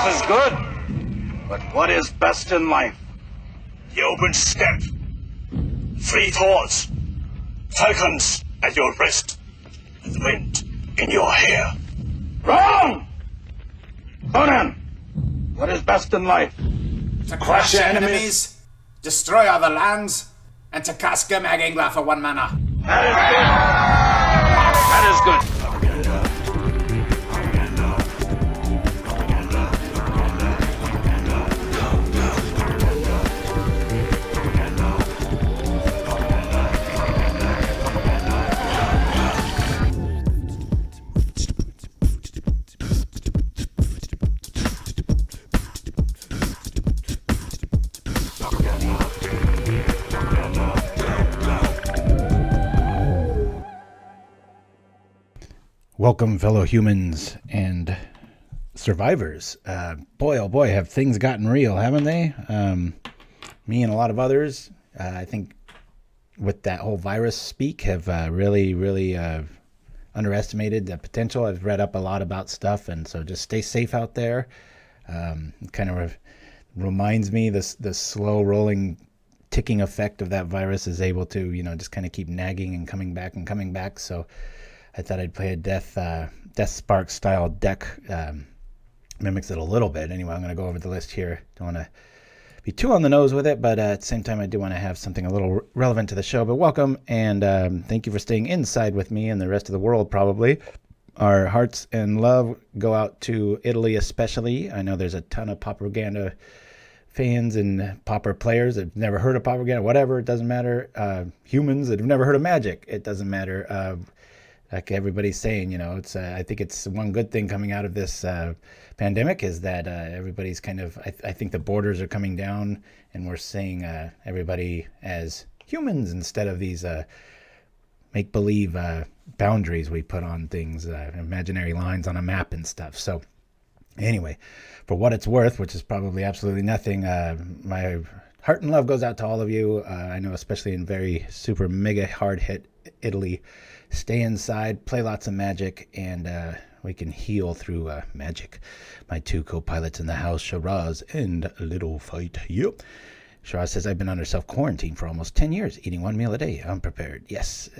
This is good, but what is best in life? The open steppe, free thoughts, falcons at your wrist, and wind in your hair. Wrong! Conan, what is best in life? To crush your enemies, destroy other lands, and to cast Gurmag Ingvar for 1 mana. That is good. Welcome, fellow humans and survivors. Boy, oh boy, have things gotten real, haven't they? Me and a lot of others, I think, with that whole virus speak, have really underestimated the potential. I've read up a lot about stuff, and so just stay safe out there. Kind of reminds me the slow rolling ticking effect of that virus is able to, just kind of keep nagging and coming back. So I thought I'd play a Death Spark style deck. Mimics it a little bit. Anyway, I'm going to go over the list here. Don't want to be too on the nose with it, but at the same time, I do want to have something a little relevant to the show. But welcome, and thank you for staying inside with me and the rest of the world, probably. Our hearts and love go out to Italy especially. I know there's a ton of Propaganda fans and Pauper players that have never heard of Propaganda, whatever, it doesn't matter. Humans that have never heard of Magic, it doesn't matter. Like everybody's saying, it's I think it's one good thing coming out of this pandemic is that everybody's kind of, I think the borders are coming down and we're seeing everybody as humans instead of these make-believe boundaries we put on things, imaginary lines on a map and stuff. So anyway, for what it's worth, which is probably absolutely nothing, my heart and love goes out to all of you. I know especially in very super mega hard hit Italy. Stay inside, play lots of Magic, and we can heal through magic. My two co-pilots in the house, Shiraz and Little Fight. Yep. Shiraz says, I've been under self-quarantine for almost 10 years, eating 1 meal a day. I'm prepared. Yes.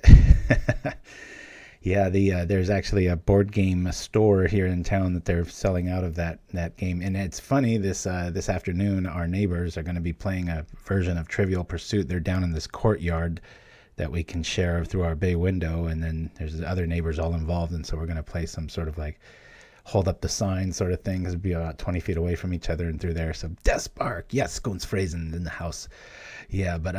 Yeah, there's actually a board game store here in town that they're selling out of that game. And it's funny, this afternoon, our neighbors are going to be playing a version of Trivial Pursuit. They're down in this courtyard that we can share through our bay window, and then there's other neighbors all involved, and so we're going to play some sort of like hold up the sign sort of thing, because it'd be about 20 feet away from each other and through there. So Death Spark, yes, Scones Phrasen in the house. Yeah, but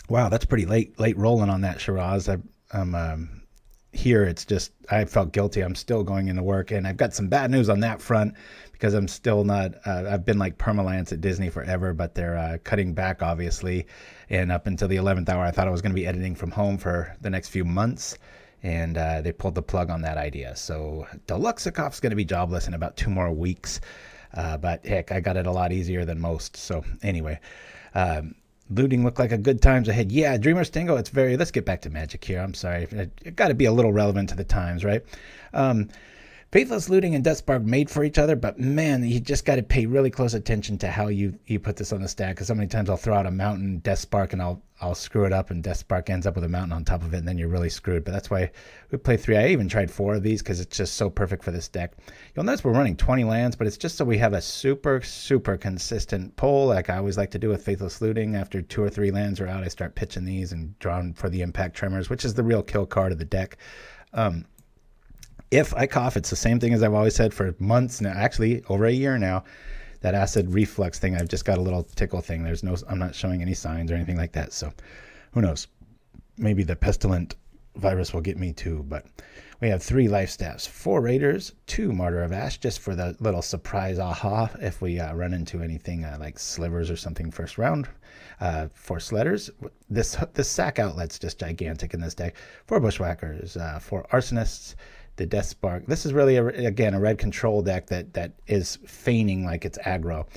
wow, that's pretty late rolling on that, Shiraz. I'm here, it's just, I felt guilty. I'm still going into work, and I've got some bad news on that front, because I'm still not, I've been like permalance at Disney forever, but they're cutting back, obviously. And up until the 11th hour, I thought I was going to be editing from home for the next few months. And they pulled the plug on that idea. So Deluxekoff's going to be jobless in about 2 more weeks. But heck, I got it a lot easier than most. So anyway, looting looked like a good times ahead. Yeah, Dreamer's Tango, let's get back to Magic here. I'm sorry. It got to be a little relevant to the times, right? Faithless Looting and Death Spark made for each other, but man, you just got to pay really close attention to how you put this on the stack, because so many times I'll throw out a mountain Death Spark and I'll screw it up, and Death Spark ends up with a mountain on top of it, and then you're really screwed. But that's why we play 3. I even tried 4 of these because it's just so perfect for this deck. You'll notice we're running 20 lands, but it's just so we have a super consistent pull, like I always like to do with Faithless Looting. After 2 or 3 lands are out, I start pitching these and drawing for the Impact Tremors, which is the real kill card of the deck. If I cough, it's the same thing as I've always said for months now, actually over a year now. That acid reflux thing, I've just got a little tickle thing. I'm not showing any signs or anything like that. So who knows? Maybe the pestilent virus will get me too. But we have 3 life staffs, 4 raiders, 2 Martyr of Ash, just for the little surprise aha if we run into anything like slivers or something first round. 4 sledders. This sack outlet's just gigantic in this deck. 4 bushwhackers, 4 arsonists, the Death Spark. This is really, again, a red control deck that is feigning like it's aggro.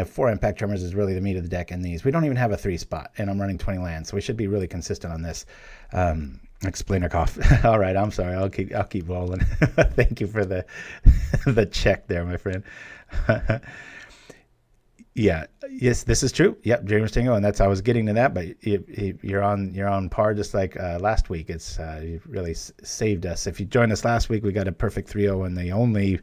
4 Impact Tremors is really the meat of the deck in these. We don't even have a 3 spot, and I'm running 20 lands, so we should be really consistent on this. Explainer cough. All right, I'm sorry. I'll keep rolling. Thank you for the the check there, my friend. Yeah, yes, this is true. Yep, Dreamer Stingo, and I was getting to that, but you're on par just like last week. It's you really saved us. If you joined us last week, we got a perfect 3-0, and the only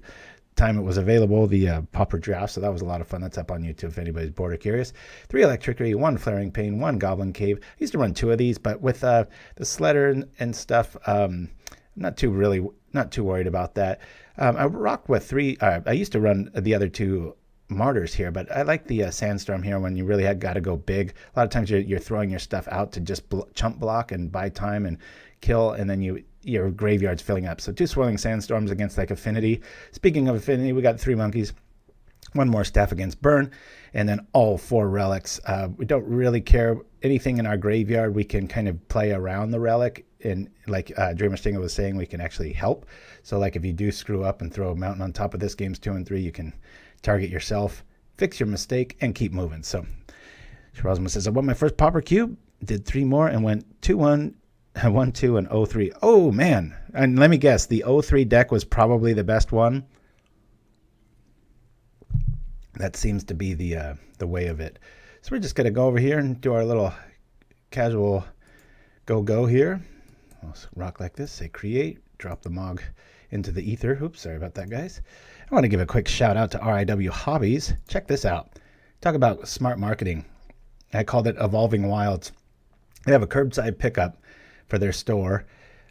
time it was available, the Pauper Draft, so that was a lot of fun. That's up on YouTube if anybody's bored or curious. 3 Electricity, 1 Flaring Pain, 1 Goblin Cave. I used to run 2 of these, but with the Sledder and stuff, I'm not too worried about that. I rocked with 3. I used to run the other 2 Martyrs here, but I like the Sandstorm here when you really had got to go big. A lot of times you're throwing your stuff out to just chump block and buy time and kill, and then your graveyard's filling up. So 2 Swirling Sandstorms against like Affinity. Speaking of Affinity, we got 3 monkeys, 1 more staff against Burn, and then all 4 relics. We don't really care anything in our graveyard. We can kind of play around the relic, and like Dreamer Stinger was saying, we can actually help. So like if you do screw up and throw a mountain on top of this, games 2 and 3, you can target yourself, fix your mistake, and keep moving. So Rosma says, I won my first Pauper Cube, did 3 more, and went 2-1, 1-2, and 0-3. Oh, man. And let me guess, the 0-3 deck was probably the best one. That seems to be the way of it. So we're just going to go over here and do our little casual go here. I'll rock like this, say create, drop the Mog into the ether. Oops, sorry about that, guys. I want to give a quick shout out to RIW Hobbies. Check this out. Talk about smart marketing. I called it Evolving Wilds. They have a curbside pickup for their store.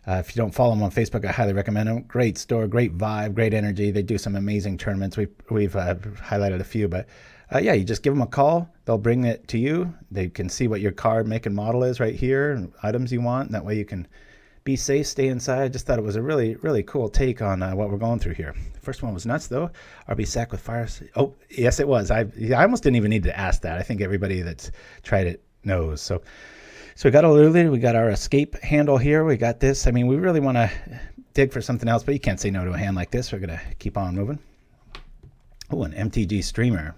If you don't follow them on Facebook, I highly recommend them. Great store, great vibe, great energy. They do some amazing tournaments. We've highlighted a few, but yeah, you just give them a call. They'll bring it to you. They can see what your card make and model is right here, and items you want. That way you can be safe, stay inside. I just thought it was a really, really cool take on what we're going through here. The first one was nuts, though. RB Sack with fire. Oh, yes, it was. I almost didn't even need to ask that. I think everybody that's tried it knows. So we got a little, we got our escape handle here. We got this. I mean, we really want to dig for something else, but you can't say no to a hand like this. We're going to keep on moving. Oh, an MTG streamer.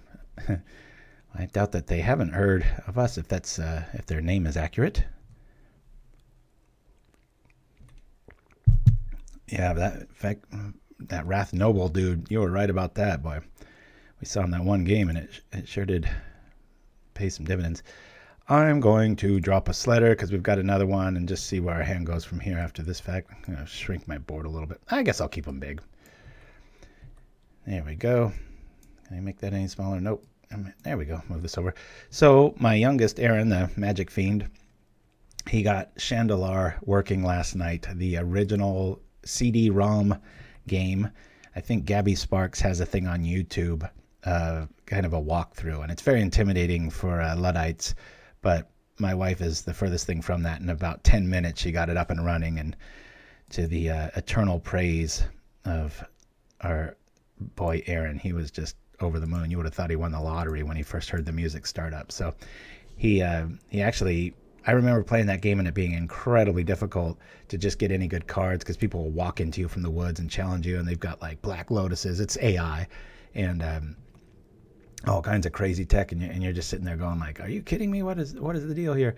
I doubt that they haven't heard of us if that's if their name is accurate. Yeah, that Wrath Noble dude, you were right about that, boy. We saw him that one game, and it sure did pay some dividends. I'm going to drop a Sledder because we've got another one and just see where our hand goes from here after this fact. I'm going to shrink my board a little bit. I guess I'll keep them big. There we go. Can I make that any smaller? Nope. There we go. Move this over. So my youngest, Aaron, the Magic Fiend, he got Chandelar working last night, the original CD-ROM game. I think Gabby Sparks has a thing on YouTube, kind of a walkthrough, and it's very intimidating for Luddites, but my wife is the furthest thing from that. In about 10 minutes, she got it up and running, and to the eternal praise of our boy Aaron, he was just over the moon. You would have thought he won the lottery when he first heard the music start up. So he actually, I remember playing that game and it being incredibly difficult to just get any good cards because people will walk into you from the woods and challenge you, and they've got like Black Lotuses. It's AI and all kinds of crazy tech, and you're just sitting there going like, are you kidding me? What is the deal here?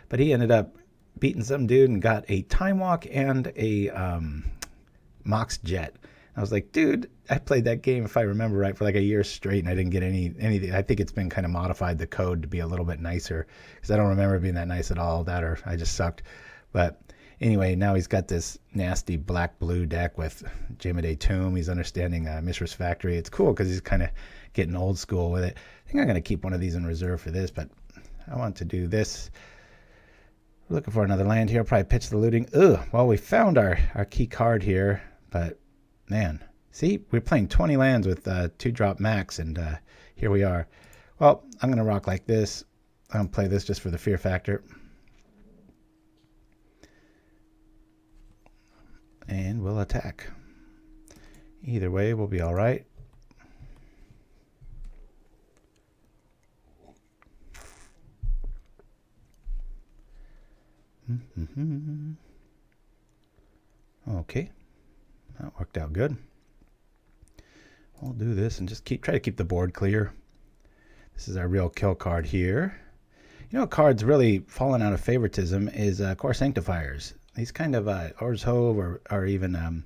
But he ended up beating some dude and got a Time Walk and a Mox Jet. I was like, dude, I played that game, if I remember right, for like a year straight, and I didn't get anything. I think it's been kind of modified, the code, to be a little bit nicer, because I don't remember being that nice at all, that or I just sucked. But anyway, now he's got this nasty black-blue deck with Jimmy Tomb. He's understanding Mishra's Factory. It's cool because he's kind of getting old school with it. I think I'm going to keep one of these in reserve for this, but I want to do this. We're looking for another land here. Probably pitch the looting. Ugh, well, we found our key card here, but man, see, we're playing 20 lands with 2-drop max, and here we are. Well, I'm going to rock like this. I'm going to play this just for the fear factor. and we'll attack. Either way, we'll be all right. Okay, that worked out good. We'll do this and just try to keep the board clear. This is our real kill card here. You know, cards really fallen out of favoritism is Core Sanctifiers. These kind of Orzhov or even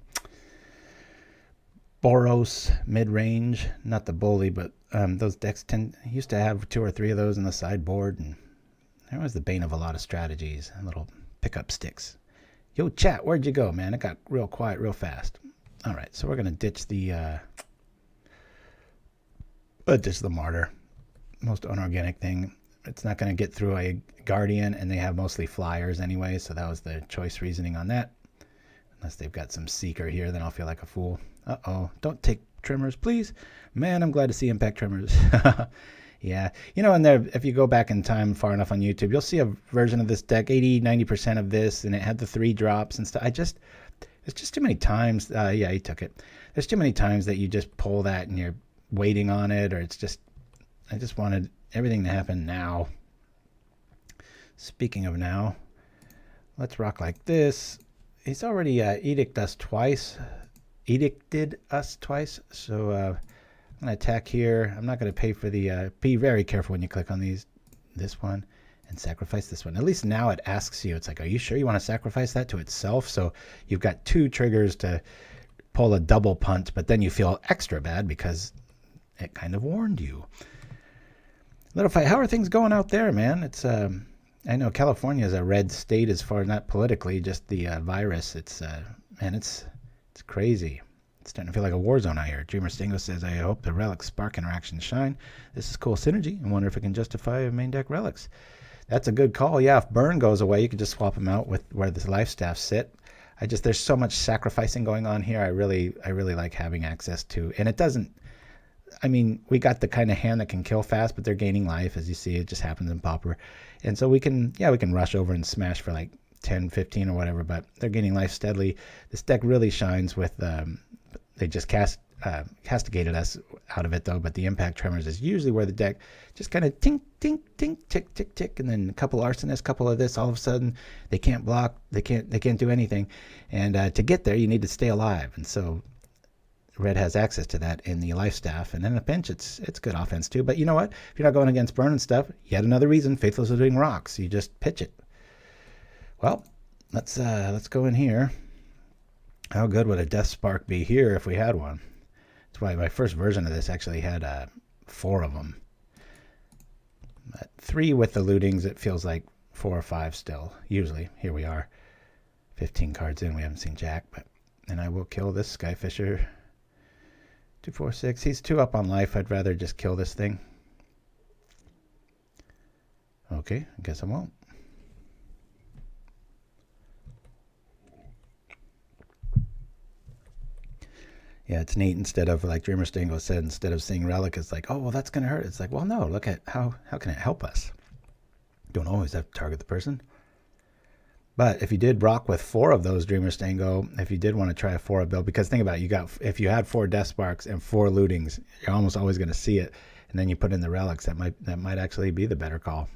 Boros mid-range, not the bully, but those decks used to have 2 or 3 of those in the sideboard, and that was the bane of a lot of strategies and little pickup sticks. Yo, chat, where'd you go, man? It got real quiet real fast. All right, so we're gonna ditch the Martyr, most unorganic thing. It's not gonna get through a Guardian, and they have mostly flyers anyway, so that was the choice reasoning on that. Unless they've got some Seeker here, then I'll feel like a fool. Uh-oh, don't take Tremors, please. Man, I'm glad to see Impact Tremors. Yeah, you know, and there, if you go back in time far enough on YouTube, you'll see a version of this deck, 80-90% of this, and it had the 3 drops and stuff. There's just too many times. Yeah, he took it. There's too many times that you just pull that and you're waiting on it, or I just wanted everything to happen now. Speaking of now, let's rock like this. He's already edicted us twice, so I'm going to attack here. I'm not going to pay for the... be very careful when you click on this one, and sacrifice this one. At least now it asks you, it's like, are you sure you want to sacrifice that to itself? So you've got 2 triggers to pull a double punt, but then you feel extra bad because it kind of warned you. Little fight. How are things going out there, man? It's I know California is a red state as far as not politically, just the virus. It's man, it's crazy. It's starting to feel like a war zone out here. Dreamer Stingo says, I hope the relics spark interactions shine. This is cool synergy. I wonder if it can justify main deck relics. That's a good call. Yeah, if Burn goes away, you can just swap them out with where the life staff sit. There's so much sacrificing going on here. I really like having access to, and it doesn't, I mean, we got the kind of hand that can kill fast, but they're gaining life. As you see, it just happens in Pauper. And so we can rush over and smash for like 10, 15 or whatever, but they're gaining life steadily. This deck really shines with, they just castigated us out of it though, but the Impact Tremors is usually where the deck just kind of tink, tink, tink, tick, tick, tick, and then a couple Arsonists, couple of this, all of a sudden they can't block, they can't do anything. And to get there, you need to stay alive. And so Red has access to that in the life staff, and in a pinch, it's good offense too. But you know what? If you're not going against Burn and stuff, yet another reason Faithless are doing rocks. You just pitch it. Well, let's go in here. How good would a Death Spark be here if we had one? That's why my first version of this actually had 4 of them. But 3 with the lootings, it feels like 4 or 5 still. Usually, here we are. 15 cards in, we haven't seen Jack, and I will kill this Skyfisher. 2, 4, 6. He's 2 up on life. I'd rather just kill this thing. Okay, I guess I won't. Yeah, it's neat. Instead of, like Dreamer Stingo said, instead of seeing Relic, it's like, oh, well, that's going to hurt. It's like, well, no, look at how can it help us? Don't always have to target the person. But if you did rock with 4 of those Dreamer Stingo, if you did want to try a 4 build, because think about it, if you had 4 Death Sparks and 4 lootings, you're almost always going to see it. And then you put in the relics, that might actually be the better call.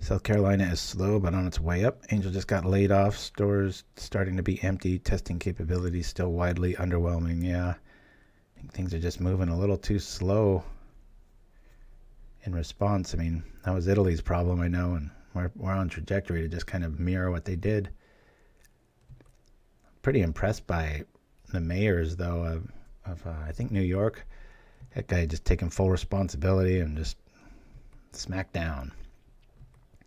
South Carolina is slow, but on its way up. Angel just got laid off. Stores starting to be empty. Testing capabilities still widely underwhelming. Yeah, I think things are just moving a little too slow in response. I mean, that was Italy's problem, I know, and we're on trajectory to just kind of mirror what they did. Pretty impressed by the mayors, though, of I think New York. That guy just taking full responsibility and just smack down.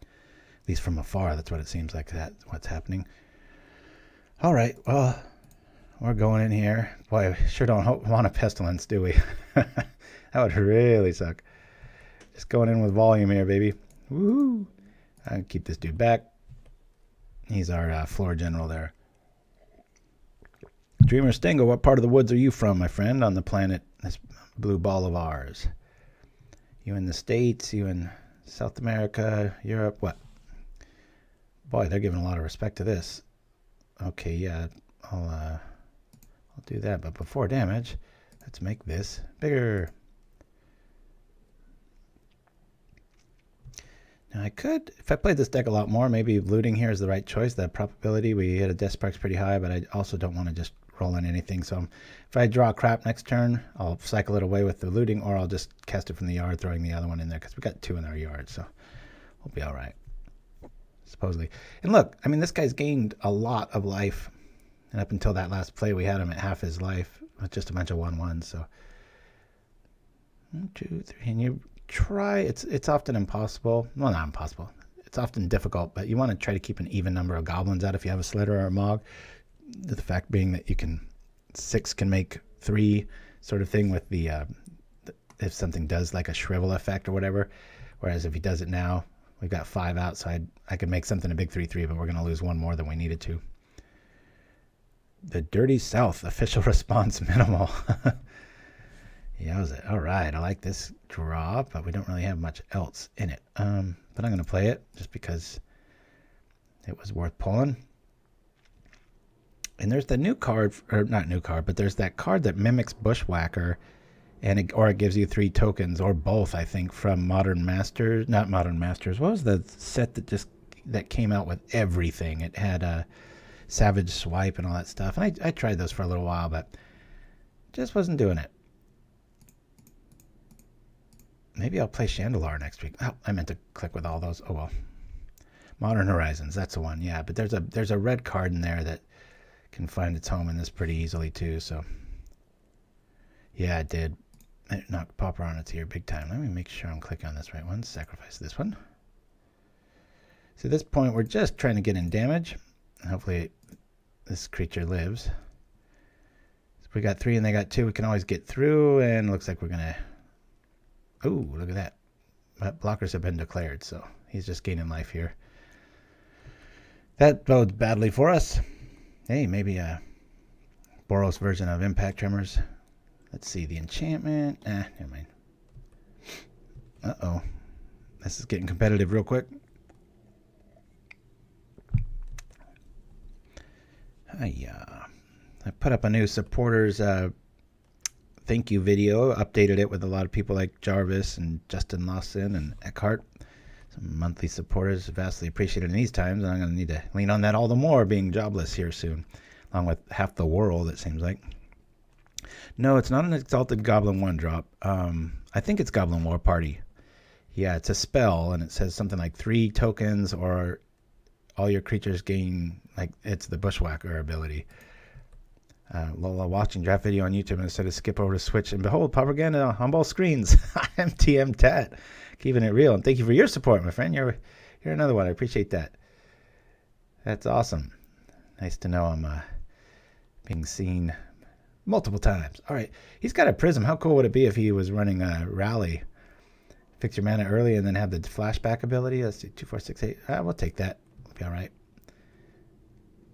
At least from afar, that's what it seems like. That's what's happening. All right, well, we're going in here. Boy, I sure don't want a Pestilence, do we? That would really suck. Just going in with volume here, baby. Woohoo! I'll keep this dude back. He's our floor general there. Dreamer Stingo, what part of the woods are you from, my friend, on the planet, this blue ball of ours? You in the States? You in South America? Europe? What? Boy, they're giving a lot of respect to this. Okay, yeah. I'll do that. But before damage, let's make this bigger. Now I could, if I played this deck a lot more, maybe looting here is the right choice. The probability we hit a death spark's pretty high, but I also don't want to just roll in anything. So if I draw crap next turn, I'll cycle it away with the looting, or I'll just cast it from the yard, throwing the other one in there, because we got 2 in our yard, so we'll be all right, supposedly. And look, I mean, this guy's gained a lot of life, and up until that last play, we had him at half his life with just a bunch of 1/1s. So 1, 2, 3, and you try. It's often impossible. Well, not impossible. It's often difficult, but you want to try to keep an even number of goblins out if you have a Slitter or a Mog. The fact being that you can 6 can make 3 sort of thing with the if something does like a shrivel effect or whatever. Whereas if he does it now, we've got 5 out, so I could make something a big 3/3, but we're going to lose 1 more than we needed to. The Dirty South official response minimal. Yeah, that was it. All right, I like this draw, but we don't really have much else in it. But I'm going to play it just because it was worth pulling. And there's the new card, or not new card, but there's that card that mimics Bushwhacker, and it gives you 3 tokens, or both, I think, from Modern Masters. Not Modern Masters. What was the set that came out with everything? It had a Savage Swipe and all that stuff. And I tried those for a little while, but just wasn't doing it. Maybe I'll play Chandelar next week. Oh, I meant to click with all those. Oh well. Modern Horizons, that's the one. Yeah, but there's a red card in there that can find its home in this pretty easily too. So yeah, it did. It knocked Pauper on its ear big time. Let me make sure I'm clicking on this right one. Sacrifice this one. So at this point, we're just trying to get in damage. Hopefully this creature lives. So we got 3 and they got 2. We can always get through, and it looks like we're gonna. Oh, look at that. But blockers have been declared, so he's just gaining life here. That bodes badly for us. Hey, maybe a Boros version of Impact Tremors. Let's see, the enchantment. Never mind. Uh-oh. This is getting competitive real quick. I put up a new supporters thank you video, updated it with a lot of people like Jarvis and Justin Lawson and Eckhart. Some monthly supporters, vastly appreciated in these times, and I'm going to need to lean on that all the more, being jobless here soon, along with half the world, it seems like. No, it's not an Exalted Goblin 1-drop. I think it's Goblin War Party. Yeah, it's a spell, and it says something like 3 tokens, or all your creatures gain, like, it's the Bushwhacker ability. While watching draft video on YouTube, and instead of skip over to Switch, and behold, propaganda on both screens. I'm TM Tat, keeping it real, and thank you for your support, my friend. You're another one. I appreciate that. That's awesome. Nice to know I'm being seen multiple times. All right, he's got a Prism. How cool would it be if he was running a Rally? Fix your mana early and then have the flashback ability. Let's see, 2, 4, 6, 8. We'll take that. We'll be all right.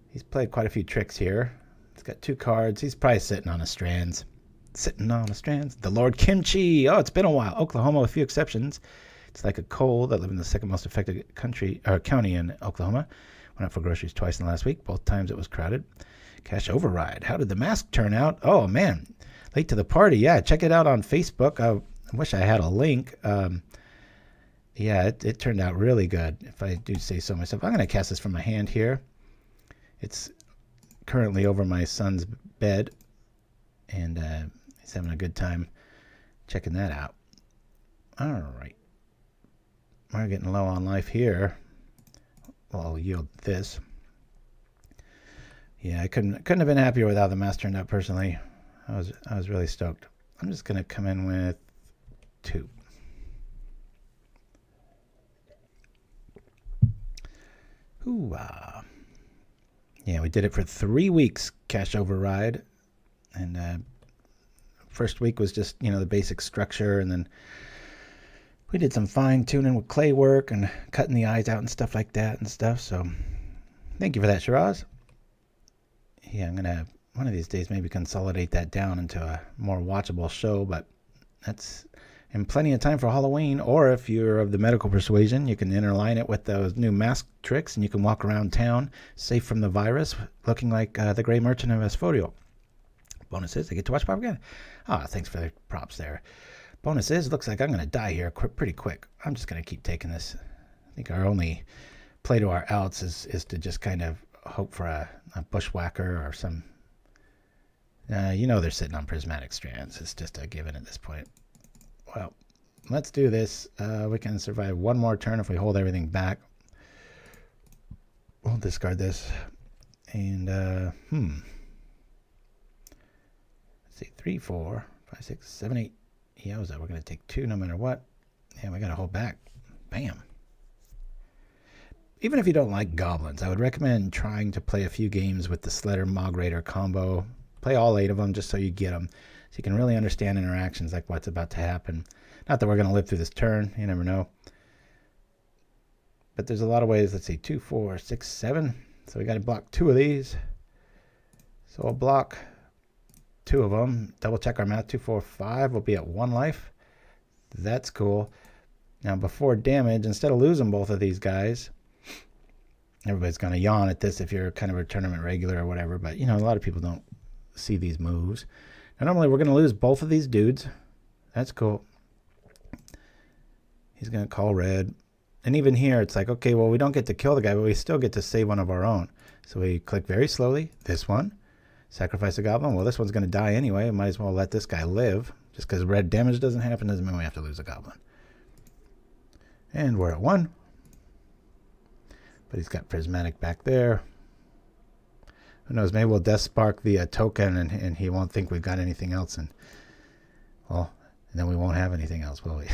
He's played quite a few tricks here. He's got 2 cards. He's probably sitting on a Strands. The Lord Kimchi. Oh, it's been a while. Oklahoma, with a few exceptions. It's like a coal that live in the second most affected county in Oklahoma. Went out for groceries twice in the last week. Both times it was crowded. Cash Override. How did the mask turn out? Oh, man. Late to the party. Yeah, check it out on Facebook. I wish I had a link. Yeah, it turned out really good, if I do say so myself. I'm going to cast this from my hand here. It's currently over my son's bed, and he's having a good time checking that out. All right. We're getting low on life here. Well, I'll yield this. Yeah, I couldn't have been happier with how the mask turned out personally. I was really stoked. I'm just gonna come in with 2. Hoo-ah. Yeah, we did it for 3 weeks, Cash Override. And first week was just, the basic structure, and then we did some fine tuning with clay work and cutting the eyes out and stuff like that and stuff. So thank you for that, Shiraz. Yeah, I'm going to, one of these days, maybe consolidate that down into a more watchable show, but that's and plenty of time for Halloween. Or if you're of the medical persuasion, you can interline it with those new mask tricks, and you can walk around town safe from the virus, looking like the Grey Merchant of Asphodel. Bonus is they get to watch propaganda. Thanks for the props there. Bonus is, looks like I'm going to die here pretty quick. I'm just going to keep taking this. I think our only play to our outs is to just kind of hope for a bushwhacker or some... they're sitting on prismatic strands. It's just a given at this point. Well, let's do this. We can survive one more turn if we hold everything back. We'll discard this. And, let's see, 3, 4, 5, 6, 7, 8. Yowza, we're going to take 2 no matter what. And we got to hold back. Bam. Even if you don't like goblins, I would recommend trying to play a few games with the Sledder Mog Raider combo. Play all 8 of them just so you get them. So you can really understand interactions like what's about to happen. Not that we're going to live through this turn. You never know. But there's a lot of ways. Let's see. 2, 4, 6, 7. So we got to block 2 of these. So we'll block 2 of them. Double check our math. 2, 4, 5. We'll be at 1 life. That's cool. Now before damage, instead of losing both of these guys... Everybody's going to yawn at this if you're kind of a tournament regular or whatever. But, a lot of people don't see these moves. Now, normally we're going to lose both of these dudes. That's cool. He's going to call red. And even here, it's like, okay, well, we don't get to kill the guy, but we still get to save one of our own. So we click very slowly. This one. Sacrifice a goblin. Well, this one's going to die anyway. We might as well let this guy live. Just because red damage doesn't happen doesn't mean we have to lose a goblin. And we're at 1. But he's got prismatic back there. Who knows? Maybe we'll Death Spark the token, and he won't think we've got anything else. And then we won't have anything else, will we?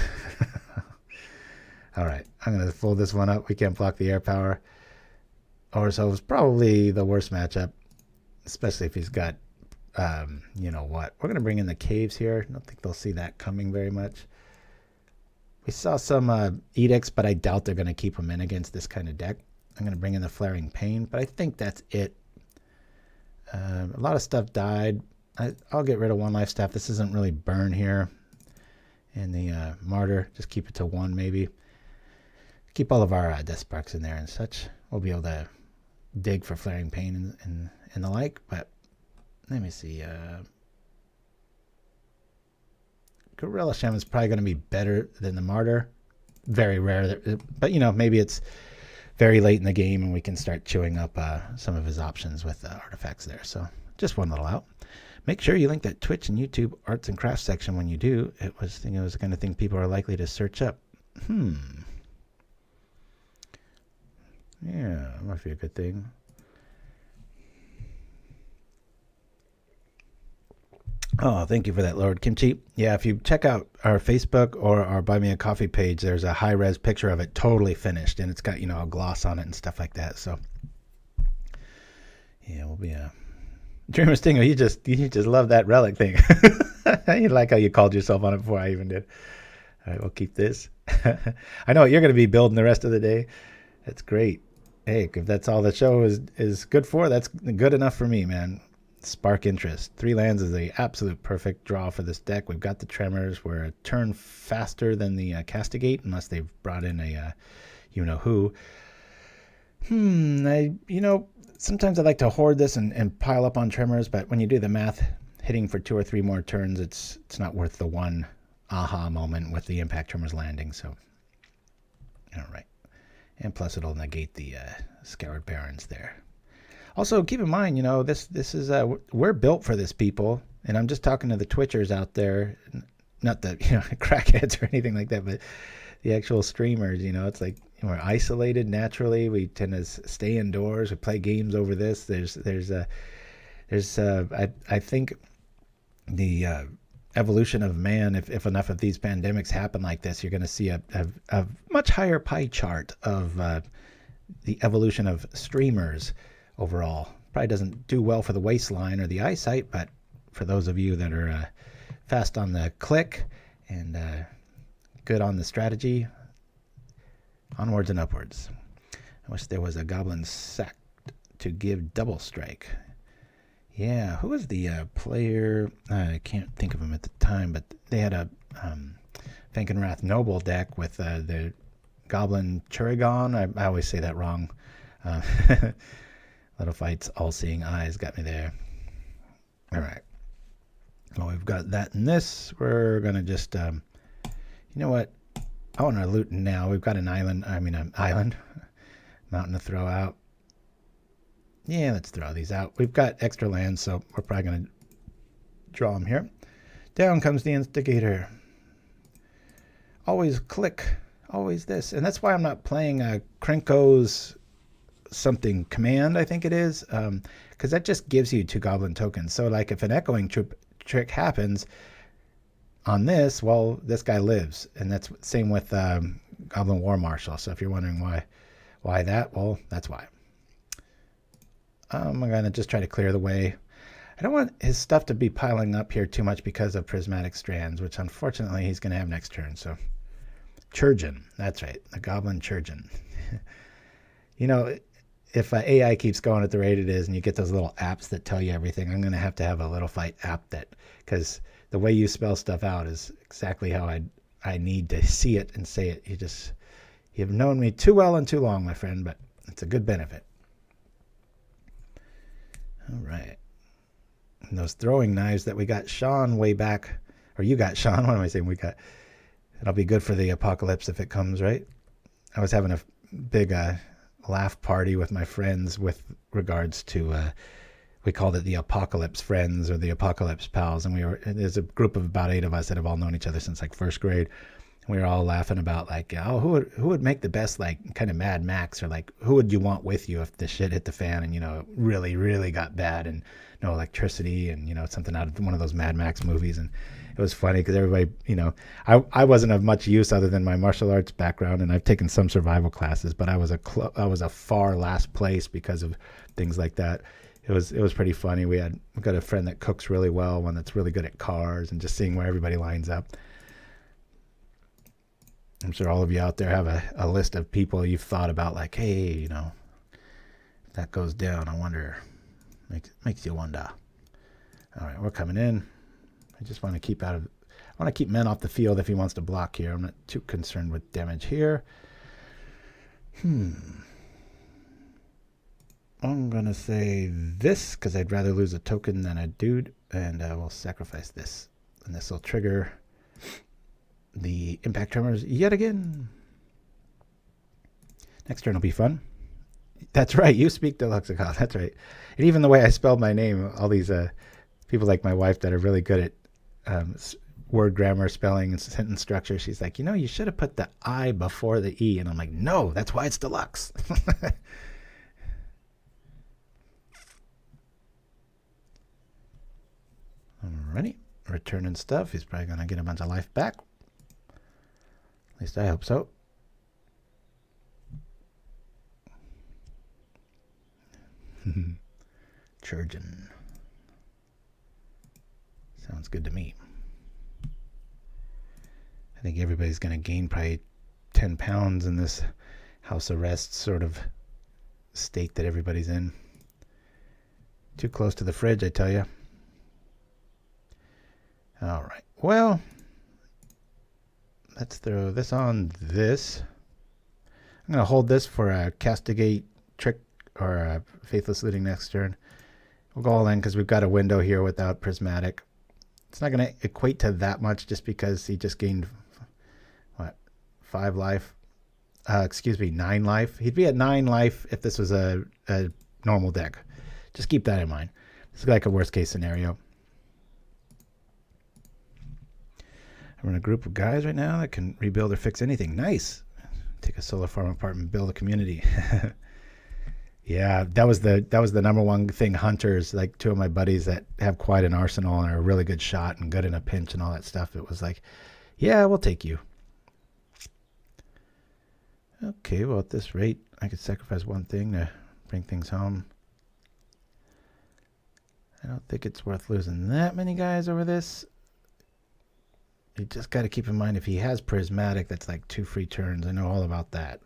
All right. I'm going to fold this one up. We can't block the air power. Orzhov's probably the worst matchup, especially if he's got, you know what. We're going to bring in the caves here. I don't think they'll see that coming very much. We saw some edicts, but I doubt they're going to keep them in against this kind of deck. I'm going to bring in the Flaring Pain, but I think that's it. A lot of stuff died. I'll get rid of 1 life staff. This isn't really burn here. And the Martyr, just keep it to 1 maybe. Keep all of our Death Sparks in there and such. We'll be able to dig for Flaring Pain and the like, but let me see. Gorilla Shaman is probably going to be better than the Martyr. Very rare, but maybe it's very late in the game and we can start chewing up some of his options with artifacts there. So just one little out. Make sure you link that Twitch and YouTube arts and crafts section when you do. It was the kind of thing people are likely to search up. Yeah, that might be a good thing. Oh, thank you for that, Lord Kimchi. Yeah, if you check out our Facebook or our Buy Me a Coffee page, there's a high-res picture of it totally finished, and it's got, a gloss on it and stuff like that. So, yeah, we'll be Dreamer Stingo, you just love that relic thing. You like how you called yourself on it before I even did. All right, we'll keep this. I know what you're going to be building the rest of the day. That's great. Hey, if that's all the show is good for, that's good enough for me, man. Spark interest. 3 lands is the absolute perfect draw for this deck. We've got the Tremors. We're a turn faster than the Castigate, unless they've brought in a you-know-who. Sometimes I like to hoard this and pile up on Tremors, but when you do the math, hitting for 2 or 3 more turns, it's not worth the one aha moment with the Impact Tremors landing. So, all right. And plus it'll negate the Scoured Barrens there. Also, keep in mind, this is we're built for this, people, and I'm just talking to the Twitchers out there, not the crackheads or anything like that, but the actual streamers. It's like we're isolated naturally. We tend to stay indoors. We play games over this. I think the evolution of man. If enough of these pandemics happen like this, you're going to see a much higher pie chart of the evolution of streamers. Overall, probably doesn't do well for the waistline or the eyesight, but for those of you that are fast on the click and good on the strategy, onwards and upwards. I wish there was a Goblin Sack to give double strike. Yeah, who was the player? I can't think of him at the time, but they had a Fankenrath Noble deck with the Goblin Churigon. I always say that wrong. Little Fights, All Seeing Eyes got me there. All right. Well, we've got that in this. We're going to just, you know what? I want to loot now. We've got an island, mountain to throw out. Yeah, let's throw these out. We've got extra land, so we're probably going to draw them here. Down comes the instigator. Always click. Always this. And that's why I'm not playing Krenko's something command, I think it is. Because that just gives you 2 goblin tokens. So like if an echoing trick happens on this, well, this guy lives. And that's same with Goblin War Marshal. So if you're wondering why that, well, that's why. I'm going to just try to clear the way. I don't want his stuff to be piling up here too much because of Prismatic Strands, which unfortunately he's going to have next turn. So Churgeon, that's right, the Goblin Churgeon. You know, if AI keeps going at the rate it is and you get those little apps that tell you everything, I'm going to have a Little Fight app that, because the way you spell stuff out is exactly how I need to see it and say it. You've known me too well and too long, my friend, but it's a good benefit. All right. And those throwing knives that we got Sean way back, or you got Sean, what am I saying? We got, it'll be good for the apocalypse if it comes, right? I was having a big laugh party with my friends with regards to, we called it the Apocalypse Friends or the Apocalypse Pals. And there's a group of about 8 of us that have all known each other since like 1st grade. We were all laughing about like, oh, who would make the best like kind of Mad Max, or like who would you want with you if the shit hit the fan and, you know, really, really got bad and no electricity and, you know, something out of one of those Mad Max movies. And it was funny because everybody, you know, I wasn't of much use other than my martial arts background, and I've taken some survival classes, but I was a far last place because of things like that. It was pretty funny. We've got a friend that cooks really well, one that's really good at cars, and just seeing where everybody lines up. I'm sure all of you out there have a list of people you've thought about, like, hey, you know, if that goes down, I wonder, makes you wonder. All right, we're coming in. I just want to keep men off the field if he wants to block here. I'm not too concerned with damage here. I'm going to say this because I'd rather lose a token than a dude, and we'll sacrifice this. And this will trigger the impact tremors yet again. Next turn will be fun. That's right, you speak Deluxicon. That's right. And even the way I spelled my name, all these people like my wife that are really good at word grammar, spelling, and sentence structure, she's like, you know, you should have put the I before the E. And I'm like, no, that's why it's deluxe. Alrighty, returning stuff. He's probably going to get a bunch of life back. At least I hope so. Churgeon. Sounds good to me. I think everybody's going to gain probably 10 pounds in this house arrest sort of state that everybody's in. Too close to the fridge, I tell you. All right. Well, let's throw this on this. I'm going to hold this for a castigate trick or a faithless looting next turn. We'll go all in because we've got a window here without prismatic. It's not going to equate to that much just because he just gained, what, 5 life? 9 life. He'd be at 9 life if this was a normal deck. Just keep that in mind. This is like a worst case scenario. I'm in a group of guys right now that can rebuild or fix anything. Nice. Take a solar farm apart and build a community. Yeah, that was the number one thing. Hunters, like 2 of my buddies that have quite an arsenal and are a really good shot and good in a pinch and all that stuff. It was like, yeah, we'll take you. Okay, well, at this rate, I could sacrifice 1 thing to bring things home. I don't think it's worth losing that many guys over this. You just got to keep in mind if he has prismatic, that's like 2 free turns. I know all about that.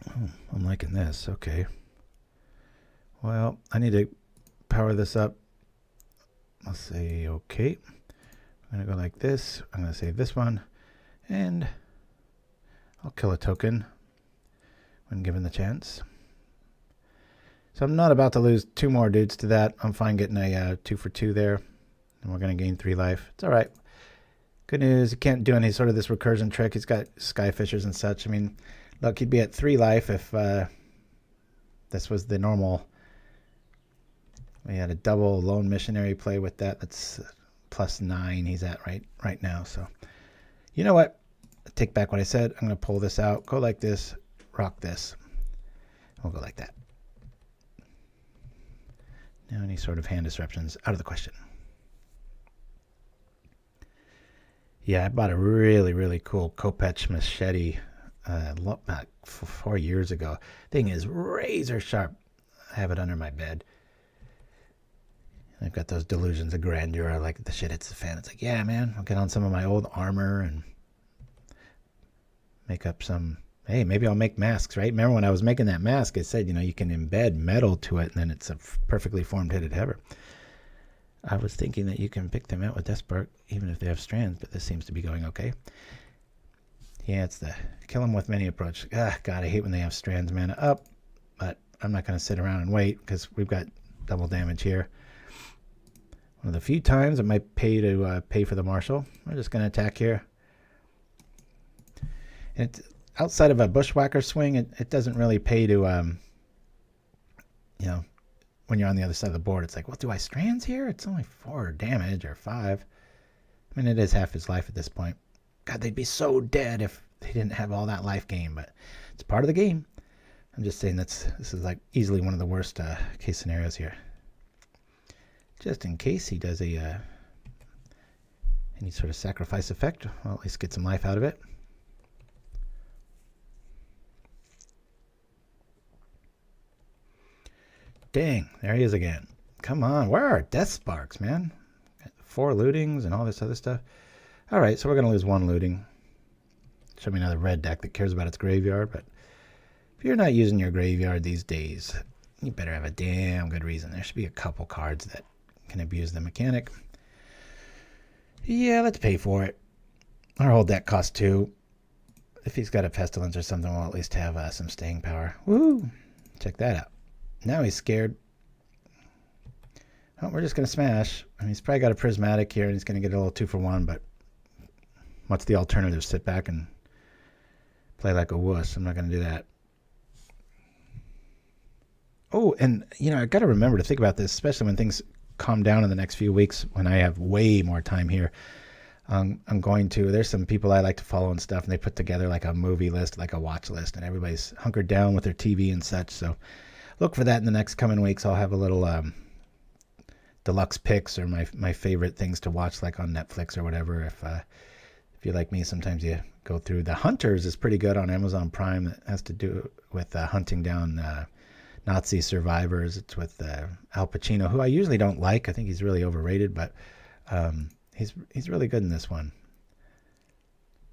Oh, I'm liking this. Okay. Well, I need to power this up. I'll say okay. I'm going to go like this. I'm going to save this one. And I'll kill a token when given the chance. So I'm not about to lose 2 more dudes to that. I'm fine getting a 2 for 2 there. And we're going to gain 3 life. It's all right. Good news, he can't do any sort of this recursion trick. He's got Skyfishers and such. I mean, look, he'd be at 3 life if this was the normal. We had a double lone missionary play with that. That's +9 he's at right now. So, you know what? I take back what I said. I'm going to pull this out, go like this, rock this. We'll go like that. Now any sort of hand disruptions out of the question. Yeah, I bought a really, really cool Kopech machete about 4 years ago. Thing is razor sharp. I have it under my bed. I've got those delusions of grandeur. Like the shit hits the fan. It's like, yeah, man, I'll get on some of my old armor and make up some. Hey, maybe I'll make masks, right? Remember when I was making that mask, I said, you can embed metal to it, and then it's a perfectly formed headed heaver. I was thinking that you can pick them out with Deathspark, even if they have strands, but this seems to be going okay. Yeah, it's the kill them with many approach. God, I hate when they have strands mana up, but I'm not going to sit around and wait because we've got double damage here. One of the few times it might pay to pay for the Marshal. We're just going to attack here. And it's, outside of a Bushwhacker swing, it doesn't really pay to, when you're on the other side of the board, it's like, well, do I strands here? It's only 4 damage or 5. I mean, it is half his life at this point. God, they'd be so dead if they didn't have all that life gain, but it's part of the game. I'm just saying this is like easily one of the worst case scenarios here. Just in case he does a any sort of sacrifice effect, well, at least get some life out of it. Dang, there he is again. Come on, where are our death sparks, man? 4 lootings and all this other stuff. All right, so we're going to lose 1 looting. Show me another red deck that cares about its graveyard, but if you're not using your graveyard these days, you better have a damn good reason. There should be a couple cards that can abuse the mechanic. Yeah, let's pay for it. Our whole deck costs 2. If he's got a Pestilence or something, we'll at least have some staying power. Woo! Check that out. Now he's scared. Oh, we're just going to smash. I mean, he's probably got a Prismatic here, and he's going to get a little 2 for 1, but what's the alternative? Sit back and play like a wuss. I'm not going to do that. Oh, and, I got to remember to think about this, especially when things calm down in the next few weeks when I have way more time here. I'm going to, there's some people I like to follow and stuff, and they put together like a movie list, like a watch list, and everybody's hunkered down with their TV and such, so look for that in the next coming weeks. I'll have a little deluxe picks or my favorite things to watch, like on Netflix or whatever. If you're like me, sometimes you go through. The Hunters is pretty good on Amazon Prime. It has to do with hunting down Nazi survivors. It's with Al Pacino, who I usually don't like. I think he's really overrated, but he's really good in this one.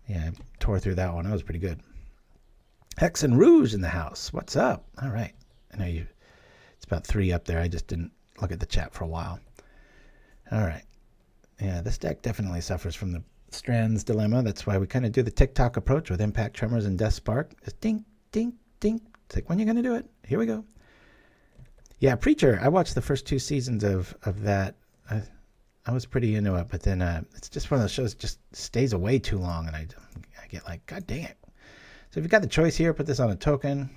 Yeah, I tore through that one. That was pretty good. Hex and Rouge in the house. What's up? All right. I know it's about 3 up there. I just didn't look at the chat for a while. All right. Yeah, this deck definitely suffers from the Strands dilemma. That's why we kind of do the TikTok approach with Impact Tremors and Death Spark. Just dink, dink, dink. It's like, when are you going to do it? Here we go. Yeah, Preacher. I watched the first 2 seasons of that. I was pretty into it, but then it's just one of those shows that just stays away too long, and I get like, God dang it. So if you got the choice here, put this on a token,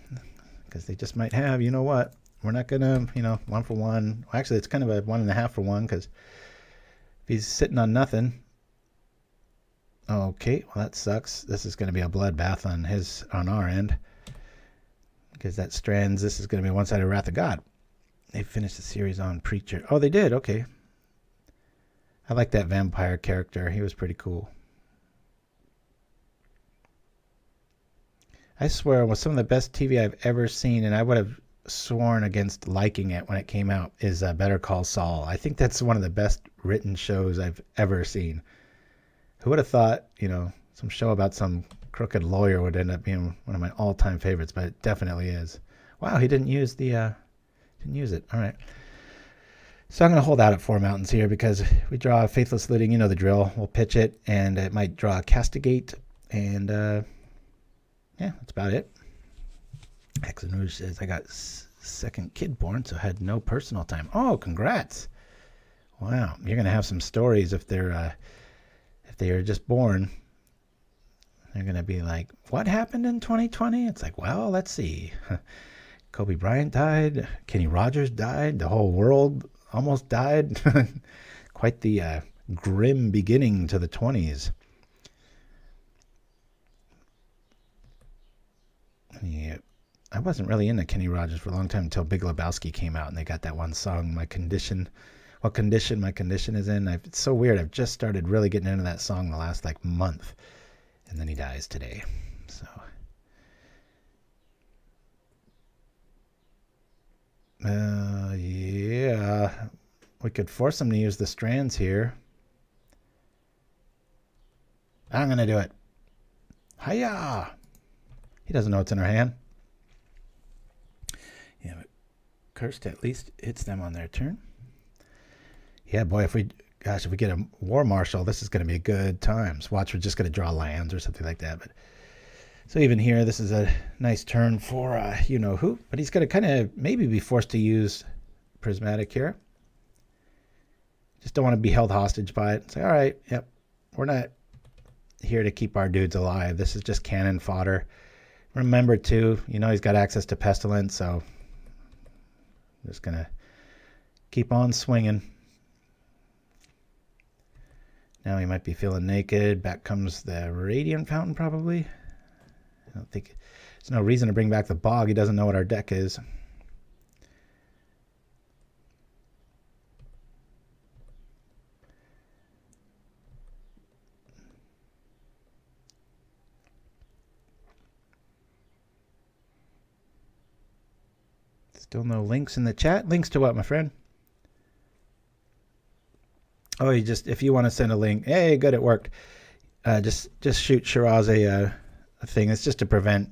because they just might have, you know what, we're not going to, 1 for 1. Well, actually, it's kind of a 1.5 for 1, because if he's sitting on nothing. Okay, well, that sucks. This is going to be a bloodbath on our end, because that Strands, this is going to be one-sided Wrath of God. They finished the series on Preacher. Oh, they did? Okay. I like that vampire character. He was pretty cool. I swear it was some of the best TV I've ever seen, and I would have sworn against liking it when it came out, is Better Call Saul. I think that's one of the best written shows I've ever seen. Who would have thought, some show about some crooked lawyer would end up being one of my all-time favorites, but it definitely is. Wow, he didn't use it. All right. So I'm going to hold out at 4 mountains here because we draw a Faithless Looting. You know the drill. We'll pitch it, and it might draw a Castigate. And, yeah, that's about it. X and Rouge says I got second kid born, so I had no personal time. Oh, congrats. Wow. You're going to have some stories if they are just born. They're going to be like, what happened in 2020? It's like, well, let's see. Kobe Bryant died. Kenny Rogers died. The whole world almost died. Quite the grim beginning to the 20s. Yeah, I wasn't really into Kenny Rogers for a long time until Big Lebowski came out and they got that one song, My Condition. What condition my condition is in. It's so weird. I've just started really getting into that song the last like month. And then he dies today. So yeah. We could force him to use the strands here. I'm going to do it. Hiya! He doesn't know what's in our hand. Yeah, but Cursed at least hits them on their turn. Yeah, boy, if we get a War Marshal, this is going to be a good time. So watch, we're just going to draw lands or something like that. But so even here, this is a nice turn for you-know-who. But he's going to kind of maybe be forced to use Prismatic here. Just don't want to be held hostage by it. Say, all right, yep, we're not here to keep our dudes alive. This is just cannon fodder. Remember, too, he's got access to Pestilence, so I'm just going to keep on swinging. Now he might be feeling naked. Back comes the Radiant Fountain, probably. I don't think... There's no reason to bring back the Bog. He doesn't know what our deck is. Still no links in the chat. Links to what, my friend? Oh, if you want to send a link, hey, good, it worked. Just shoot Shiraz a thing. It's just to prevent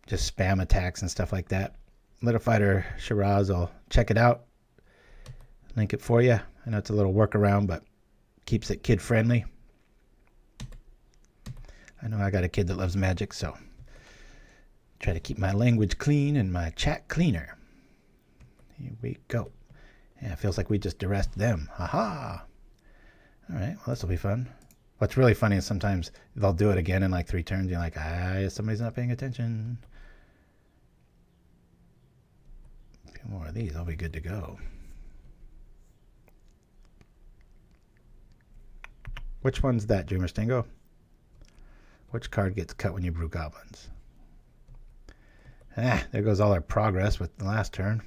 just spam attacks and stuff like that. Little Fighter Shiraz will check it out, link it for you. I know it's a little workaround, but keeps it kid friendly. I know I got a kid that loves Magic, so try to keep my language clean and my chat cleaner. Here we go. Yeah, it feels like we just duressed them. Haha. All right, well, this will be fun. What's really funny is sometimes they'll do it again in like 3 turns. You're like, somebody's not paying attention. A few more of these, I'll be good to go. Which one's that, Dreamer Stingo? Which card gets cut when you brew goblins? There goes all our progress with the last turn.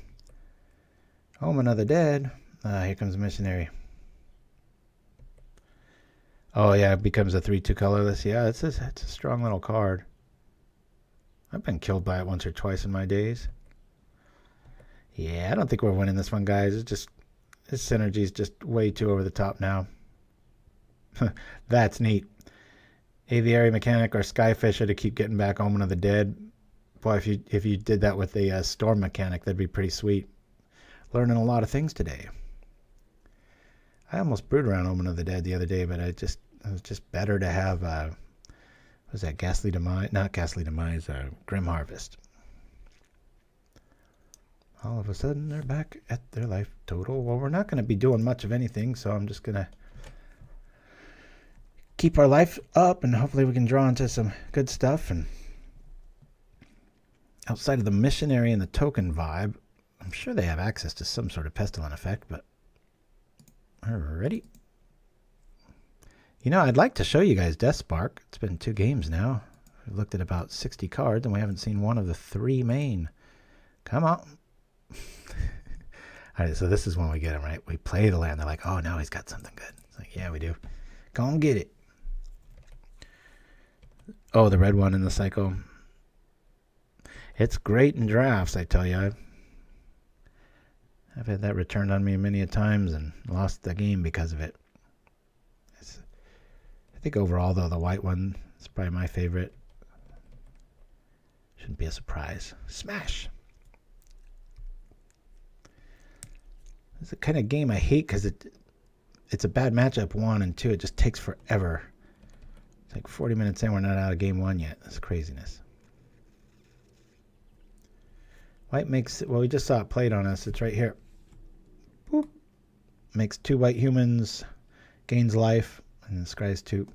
Omen of the Dead. Here comes a missionary. Oh, yeah, it becomes a 3/2 colorless. Yeah, it's a strong little card. I've been killed by it once or twice in my days. Yeah, I don't think we're winning this one, guys. This synergy is just way too over the top now. That's neat. Aviary Mechanic or Skyfisher to keep getting back Omen of the Dead. Boy, if you did that with a Storm Mechanic, that'd be pretty sweet. Learning a lot of things today. I almost brewed around Omen of the Dead the other day, but it was just better to have, what was that, Ghastly Demise? Not Ghastly Demise, Grim Harvest. All of a sudden, they're back at their life total. Well, we're not going to be doing much of anything, so I'm just going to keep our life up, and hopefully we can draw into some good stuff. And outside of the missionary and the token vibe, I'm sure they have access to some sort of pestilent effect, but alrighty. I'd like to show you guys Death Spark. It's been 2 games now. We've looked at about 60 cards, and we haven't seen one of the 3 main. Come on. Alright, so this is when we get them, right? We play the land. They're like, oh, now he's got something good. It's like, yeah, we do. Go and get it. Oh, the red one in the cycle. It's great in drafts, I tell you. I've had that returned on me many a times and lost the game because of it. I think overall, though, the white one is probably my favorite. Shouldn't be a surprise. Smash! It's the kind of game I hate because it's a bad matchup, 1, and 2, it just takes forever. It's like 40 minutes in, we're not out of game 1 yet. That's craziness. White makes, well, we just saw it played on us. It's right here. Boop. Makes 2 white humans, gains life, and then scries 2.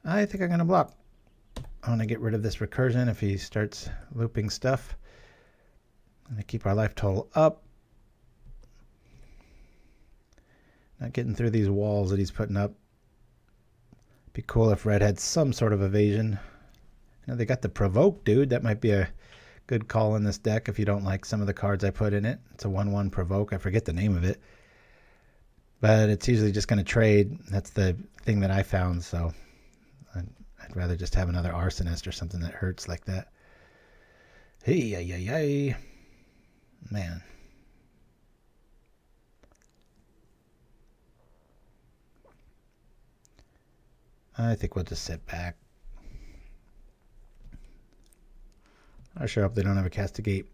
I think I'm going to block. I want to get rid of this recursion if he starts looping stuff. I'm going to keep our life total up. Not getting through these walls that he's putting up. Be cool if red had some sort of evasion. You know, they got the provoke, dude. That might be a good call in this deck if you don't like some of the cards I put in it. It's a 1/1 provoke. I forget the name of it. But it's usually just going to trade. That's the thing that I found, so I'd rather just have another arsonist or something that hurts like that. Hey. Man. I think we'll just sit back. I sure hope they don't have a castigate.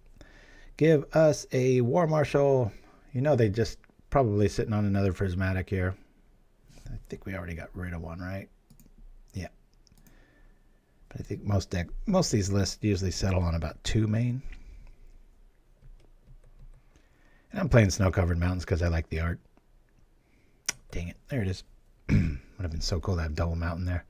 Give us a War Marshal. You know they just probably sitting on another prismatic here. I think we already got rid of one, right? Yeah. But I think most of these lists usually settle on about 2 main. And I'm playing Snow-Covered Mountains because I like the art. Dang it. There it is. Would have been so cool to have double mountain there.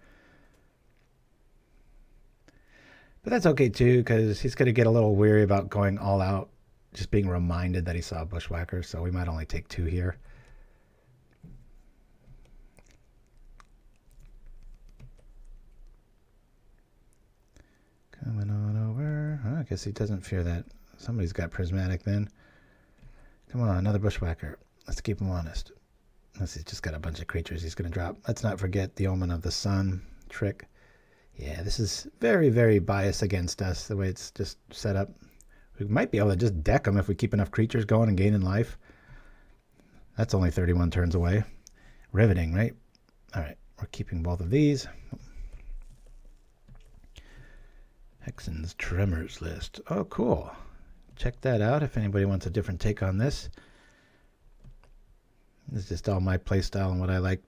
But that's okay too, because he's going to get a little weary about going all out, just being reminded that he saw a Bushwhacker, so we might only take 2 here. Coming on over. I guess he doesn't fear that. Somebody's got prismatic then. Come on, another Bushwhacker. Let's keep him honest. Unless he's just got a bunch of creatures he's going to drop. Let's not forget the Omen of the Sun trick. Yeah, this is very, very biased against us, the way it's just set up. We might be able to just deck them if we keep enough creatures going and gaining life. That's only 31 turns away. Riveting, right? All right, we're keeping both of these. Hexen's Tremors list. Oh, cool. Check that out if anybody wants a different take on this. This is just all my play style and what I like.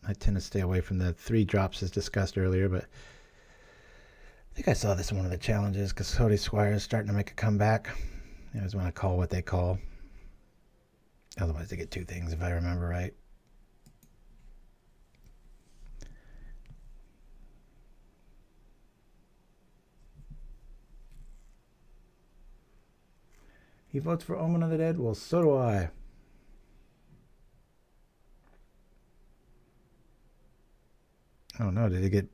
I tend to stay away from the 3 drops as discussed earlier, but I think I saw this in one of the challenges because Cody Squire is starting to make a comeback. You always want to call what they call. Otherwise they get 2 things if I remember right. He votes for Omen of the Dead? Well, so do I. Oh no, did he get...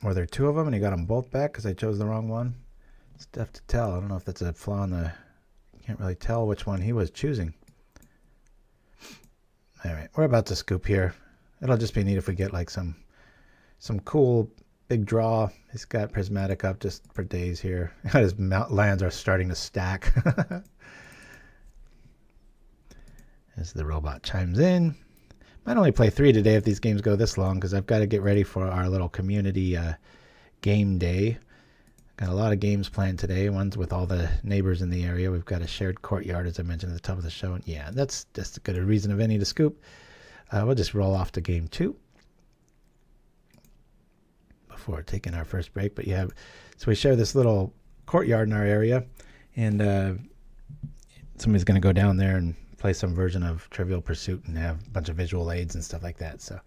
Were there 2 of them and he got them both back because I chose the wrong one? It's tough to tell. I don't know if that's a flaw in the... Can't really tell which one he was choosing. Alright, we're about to scoop here. It'll just be neat if we get like some cool big draw. He's got Prismatic up just for days here. His lands are starting to stack. As the robot chimes in. Might only play 3 today if these games go this long because I've got to get ready for our little community game day. Got a lot of games planned today. One's with all the neighbors in the area. We've got a shared courtyard, as I mentioned at the top of the show. And yeah, that's just as good a reason of any to scoop. We'll just roll off to game 2 before taking our first break. But yeah, so we share this little courtyard in our area, and somebody's going to go down there and play some version of Trivial Pursuit and have a bunch of visual aids and stuff like that. So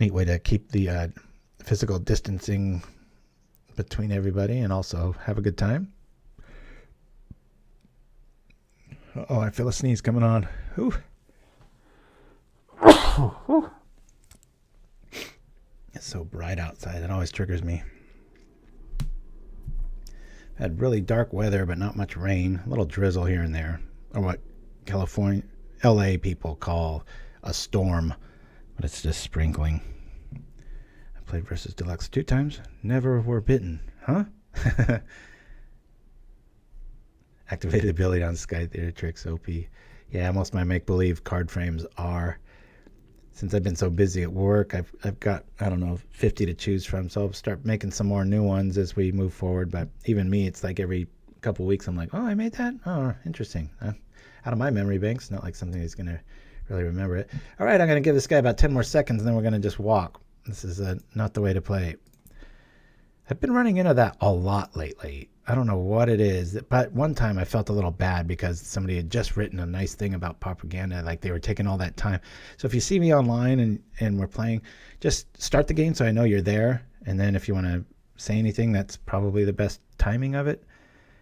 neat way to keep the physical distancing between everybody and also have a good time. Oh, I feel a sneeze coming on. Ooh. It's so bright outside. It always triggers me. Had really dark weather, but not much rain. A little drizzle here and there. Or what California, LA people call a storm, but it's just sprinkling. I played versus Deluxe 2 times. Never were bitten, huh? Activated ability on Sky Theater Tricks OP. Yeah, most of my make-believe card frames are since I've been so busy at work, I've got, I don't know, 50 to choose from. So I'll start making some more new ones as we move forward. But even me, it's like every couple weeks I'm like, oh, I made that? Oh, interesting. Out of my memory banks, not like something that's going to really remember it. All right, I'm going to give this guy about 10 more seconds, and then we're going to just walk. This is not the way to play. I've been running into that a lot lately. I don't know what it is, but one time I felt a little bad because somebody had just written a nice thing about propaganda, like they were taking all that time. So if you see me online and we're playing, just start the game so I know you're there. And then if you want to say anything, that's probably the best timing of it.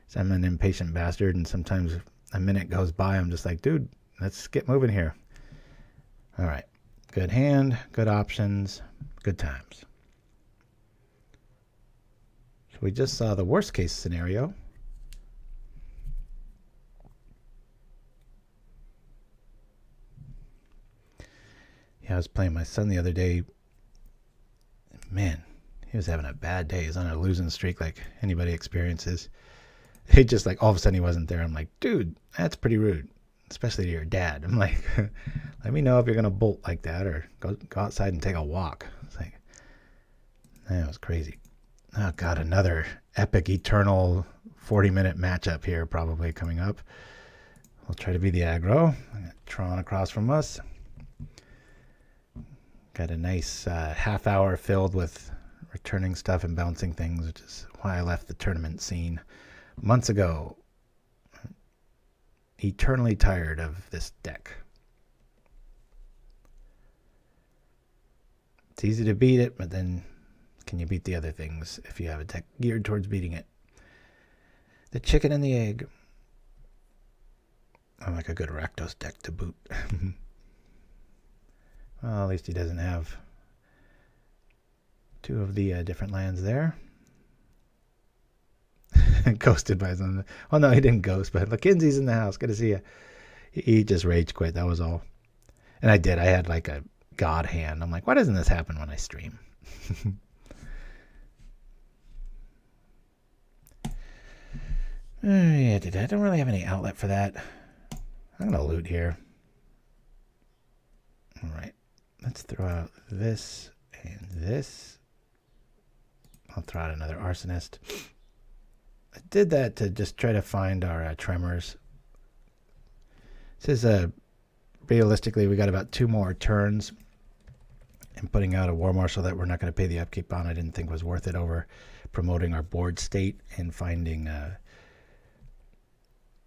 So I'm an impatient bastard, and sometimes a minute goes by, I'm just like, dude, let's get moving here. All right. Good hand, good options, good times. We just saw the worst case scenario. Yeah, I was playing my son the other day. Man, he was having a bad day. He's on a losing streak like anybody experiences. He just like all of a sudden he wasn't there. I'm like, dude, that's pretty rude, especially to your dad. I'm like, let me know if you're going to bolt like that or go outside and take a walk. It's like, that was crazy. Oh, God, another epic, eternal 40-minute matchup here probably coming up. We'll try to be the aggro. Tron across from us. Got a nice half hour filled with returning stuff and bouncing things, which is why I left the tournament scene months ago. Eternally tired of this deck. It's easy to beat it, but then can you beat the other things if you have a deck geared towards beating it? The chicken and the egg. I like a good Rakdos deck to boot. Well, at least he doesn't have two of the different lands there. Ghosted by some. Oh, no, he didn't ghost, but Mackenzie's in the house. Good to see you. He just rage quit. That was all. And I did. I had like a god hand. I'm like, why doesn't this happen when I stream? Yeah, I don't really have any outlet for that. I'm going to loot here. All right. Let's throw out this and this. I'll throw out another Arsonist. I did that to just try to find our tremors. This is realistically, we got about 2 more turns. And putting out a War Marshal that we're not going to pay the upkeep on, I didn't think was worth it over promoting our board state and finding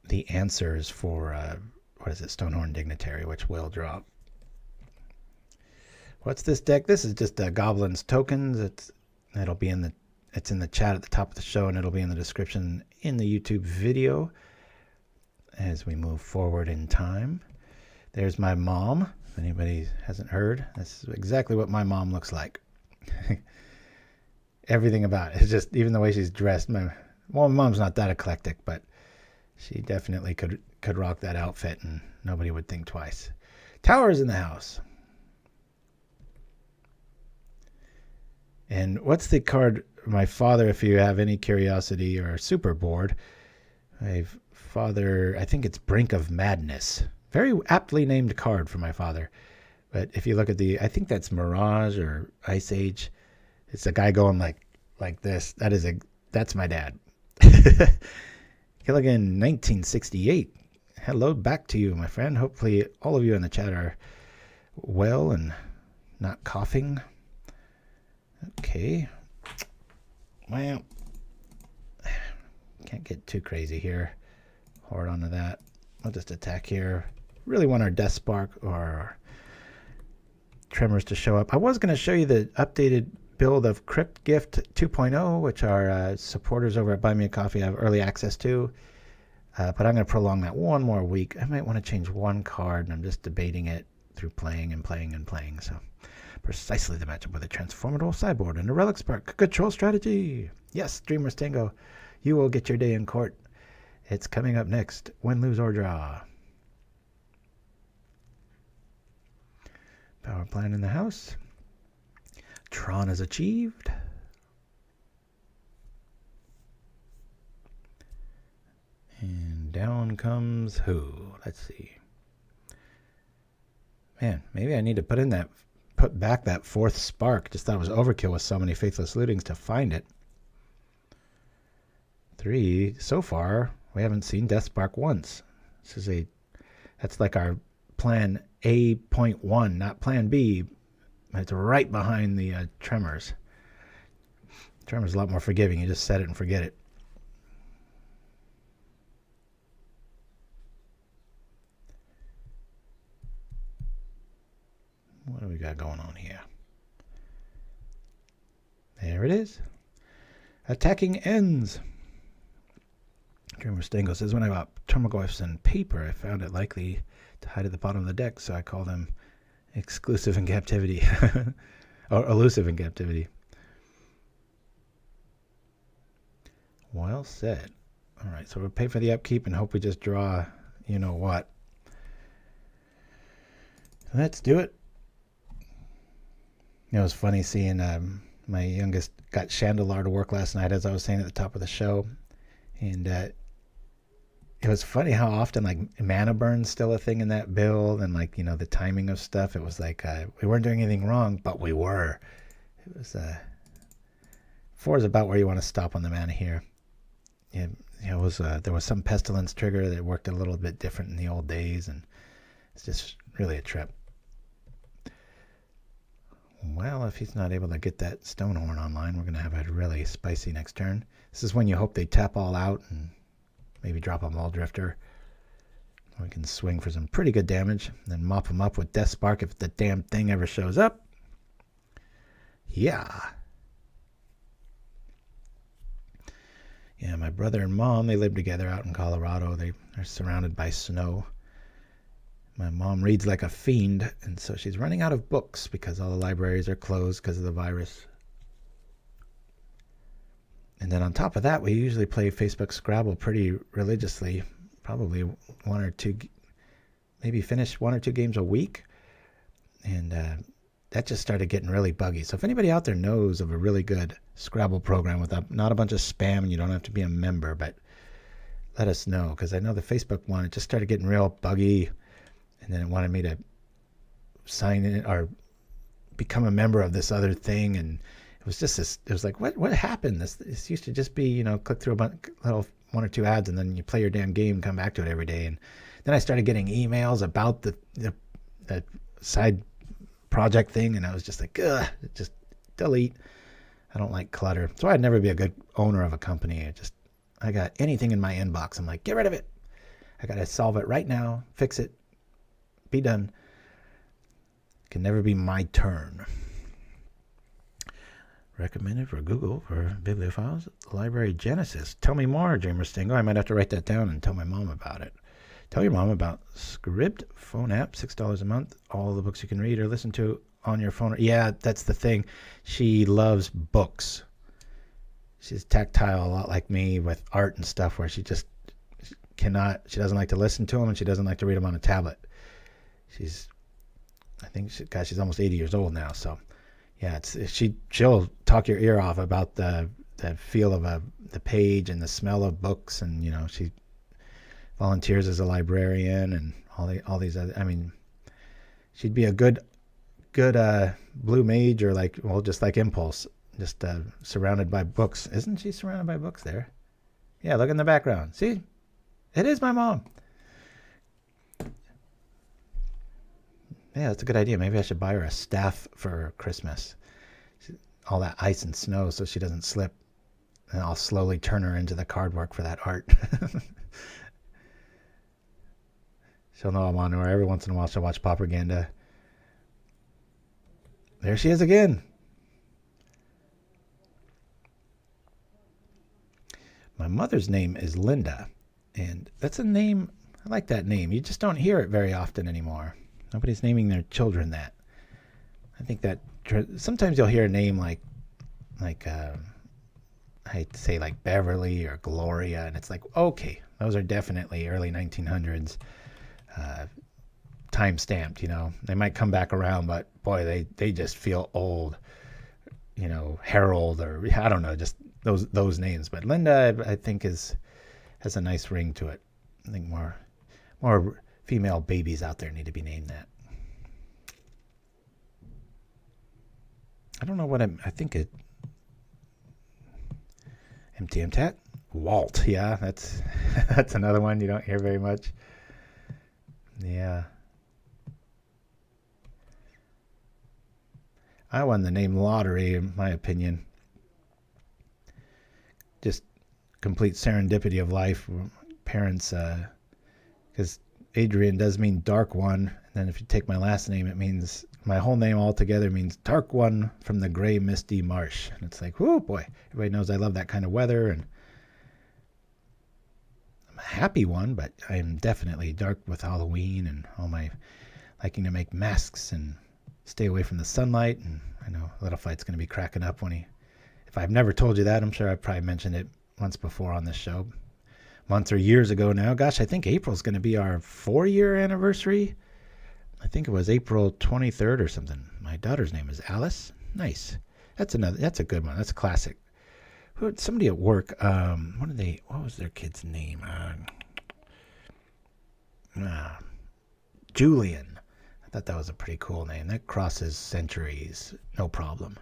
the answers for what is it, Stonehorn Dignitary, which will drop. What's this deck? This is just Goblins tokens. It's in the chat at the top of the show, and it'll be in the description in the YouTube video as we move forward in time. There's my mom. If anybody hasn't heard, this is exactly what my mom looks like. Everything about it. It's just even the way she's dressed. My mom's not that eclectic, but she definitely could rock that outfit and nobody would think twice. Tower's in the house. And what's the card? My father, if you have any curiosity or super bored, my father, I think it's Brink of Madness. Very aptly named card for my father. But if you look at I think that's Mirage or Ice Age. It's a guy going like this. That's my dad. Gilligan 1968. Hello back to you, my friend. Hopefully all of you in the chat are well and not coughing. Okay. Well, can't get too crazy here. Hold on to that. I'll just attack here. Really want our Death Spark or our Tremors to show up. I was going to show you the updated build of Crypt Gift 2.0, which our supporters over at Buy Me a Coffee have early access to. But I'm going to prolong that one more week. I might want to change one card, and I'm just debating it through playing and playing and playing. So precisely the matchup with a transformable sideboard and a Relic Spark. Control strategy. Yes, Dreamers Tango. You will get your day in court. It's coming up next. Win, lose, or draw. Power plan in the house. Tron is achieved. And down comes who? Let's see. Man, maybe I need to put back that fourth spark. Just thought it was overkill with so many faithless lootings to find it. 3, so far, we haven't seen Death Spark once. That's like our plan A.1, not plan B. It's right behind the Tremors. Tremors is a lot more forgiving. You just set it and forget it. What do we got going on here? There it is. Attacking ends. Dreamer Stango says, when I bought Termaglyphs and paper, I found it likely to hide at the bottom of the deck, so I call them exclusive in captivity. Or elusive in captivity. Well said. All right, so we'll pay for the upkeep and hope we just draw you know what. Let's do it. It was funny seeing my youngest got Chandelar to work last night, as I was saying at the top of the show. And it was funny how often, like, mana burn's still a thing in that build, and, like, you know, the timing of stuff. It was like we weren't doing anything wrong, but we were. It was 4 is about where you want to stop on the mana here. It was there was some pestilence trigger that worked a little bit different in the old days, and it's just really a trip. Well, if he's not able to get that Stonehorn online, we're going to have a really spicy next turn. This is when you hope they tap all out and maybe drop a Maul Drifter. We can swing for some pretty good damage, then mop them up with Death Spark if the damn thing ever shows up. Yeah. Yeah, my brother and mom, they live together out in Colorado. They're surrounded by snow. My mom reads like a fiend, and so she's running out of books because all the libraries are closed because of the virus. And then on top of that, we usually play Facebook Scrabble pretty religiously, probably 1 or 2, maybe finish 1 or 2 games a week. And that just started getting really buggy. So if anybody out there knows of a really good Scrabble program with not a bunch of spam, and you don't have to be a member, but let us know, because I know the Facebook one, it just started getting real buggy. And then it wanted me to sign in or become a member of this other thing. And it was just this, it was like, what happened? This used to just be, you know, click through a little 1 or 2 ads, and then you play your damn game and come back to it every day. And then I started getting emails about the side project thing. And I was just like, ugh, just delete. I don't like clutter. So I'd never be a good owner of a company. I got anything in my inbox, I'm like, get rid of it. I got to solve it right now, fix it. Be done. Can never be my turn. Recommended for Google for bibliophiles. Library Genesis. Tell me more, Dreamer Stingo. I might have to write that down and tell my mom about it. Tell your mom about Scribd phone app, $6 a month. All the books you can read or listen to on your phone. Yeah, that's the thing. She loves books. She's tactile a lot like me with art and stuff, where she just cannot. She doesn't like to listen to them, and she doesn't like to read them on a tablet. She's almost 80 years old now, so yeah, she'll talk your ear off about the feel of the page and the smell of books, and you know, she volunteers as a librarian and all these other. I mean, she'd be a good blue mage, or just like Impulse, just surrounded by books. Isn't she surrounded by books there? Yeah, look in the background. See, it is my mom. Yeah, that's a good idea. Maybe I should buy her a staff for Christmas. All that ice and snow so she doesn't slip. And I'll slowly turn her into the card work for that art. She'll know I'm on her. Every once in a while she'll watch Propaganda. There she is again. My mother's name is Linda. And that's a name, I like that name. You just don't hear it very often anymore. Nobody's naming their children that. I think that sometimes you'll hear a name like I'd say like Beverly or Gloria, and it's like, okay, those are definitely early 1900s time stamped. You know, they might come back around, but boy, they just feel old. You know, Harold, or I don't know, just those names. But Linda, I think has a nice ring to it. I think more female babies out there need to be named that. I don't know what I think it. MTMTAT? Walt. Yeah, that's another one you don't hear very much. Yeah. I won the name lottery, in my opinion. Just complete serendipity of life. Parents, because Adrian does mean dark one. And then if you take my last name, it means my whole name altogether means dark one from the gray, misty marsh. And it's like, whoo, boy. Everybody knows I love that kind of weather. And I'm a happy one, but I'm definitely dark with Halloween and all my liking to make masks and stay away from the sunlight. And I know Little Flight's going to be cracking up when if I've never told you that, I'm sure I've probably mentioned it once before on this show. Months or years ago now. Gosh, I think April's going to be our 4-year anniversary. I think it was April 23rd or something. My daughter's name is Alice. Nice. That's a good one. That's a classic. Somebody at work, what was their kid's name? Julian. I thought that was a pretty cool name. That crosses centuries, no problem.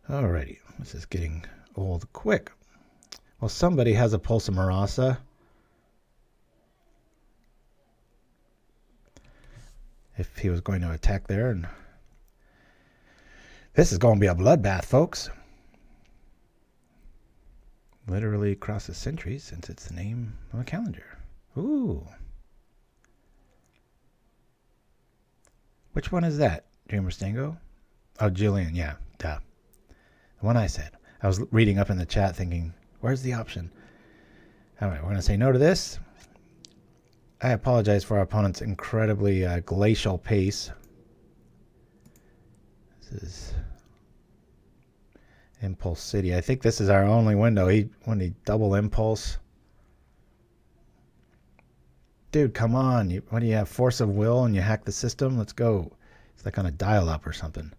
Alrighty, this is getting old quick. Well, somebody has a Pulse of Marasa. If he was going to attack there, and this is going to be a bloodbath, folks. Literally crosses centuries since it's the name of a calendar. Ooh. Which one is that? Dreamer Stango? Oh, Jillian, yeah, duh. The one I said. I was reading up in the chat thinking, where's the option? All right, we're going to say no to this. I apologize for our opponent's incredibly glacial pace. This is Impulse City. I think this is our only window. When he double impulse. Dude, come on. What do you have? Force of will and you hack the system? Let's go. It's like on a dial-up or something.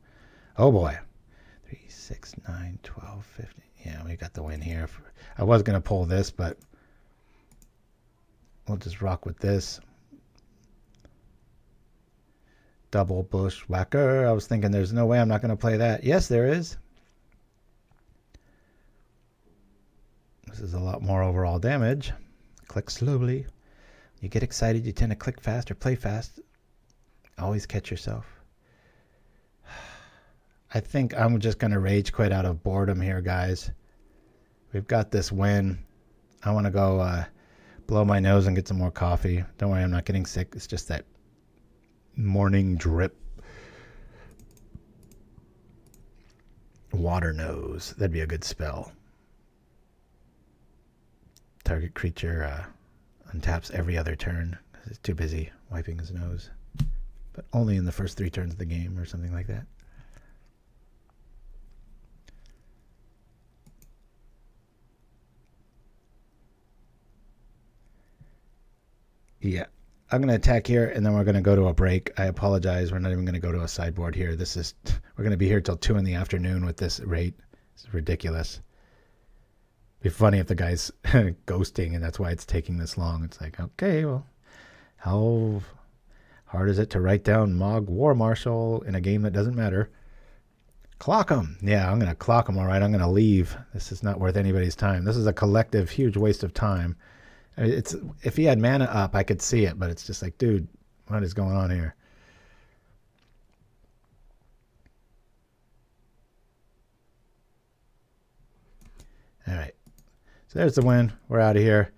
Oh boy. 3, 6, 9, 12, 15. Yeah, we got the win here. I was going to pull this, but we'll just rock with this. Double bushwhacker. I was thinking there's no way I'm not going to play that. Yes, there is. This is a lot more overall damage. Click slowly. You get excited, you tend to click fast or play fast. Always catch yourself. I think I'm just going to rage quit out of boredom here, guys. We've got this win. I want to go blow my nose and get some more coffee. Don't worry, I'm not getting sick. It's just that morning drip. Water nose. That'd be a good spell. Target creature untaps every other turn because he's too busy wiping his nose. But only in the first 3 turns of the game or something like that. Yeah, I'm going to attack here, and then we're going to go to a break. I apologize. We're not even going to go to a sideboard here. We're going to be here till 2 in the afternoon with this rate. It's ridiculous. It'd be funny if the guy's ghosting, and that's why it's taking this long. It's like, okay, well, how hard is it to write down Mog War Marshal in a game that doesn't matter? Clock him. Yeah, I'm going to clock him, all right. I'm going to leave. This is not worth anybody's time. This is a collective, huge waste of time. If he had mana up, I could see it, but it's just like, dude, what is going on here? All right. So there's the win. We're out of here.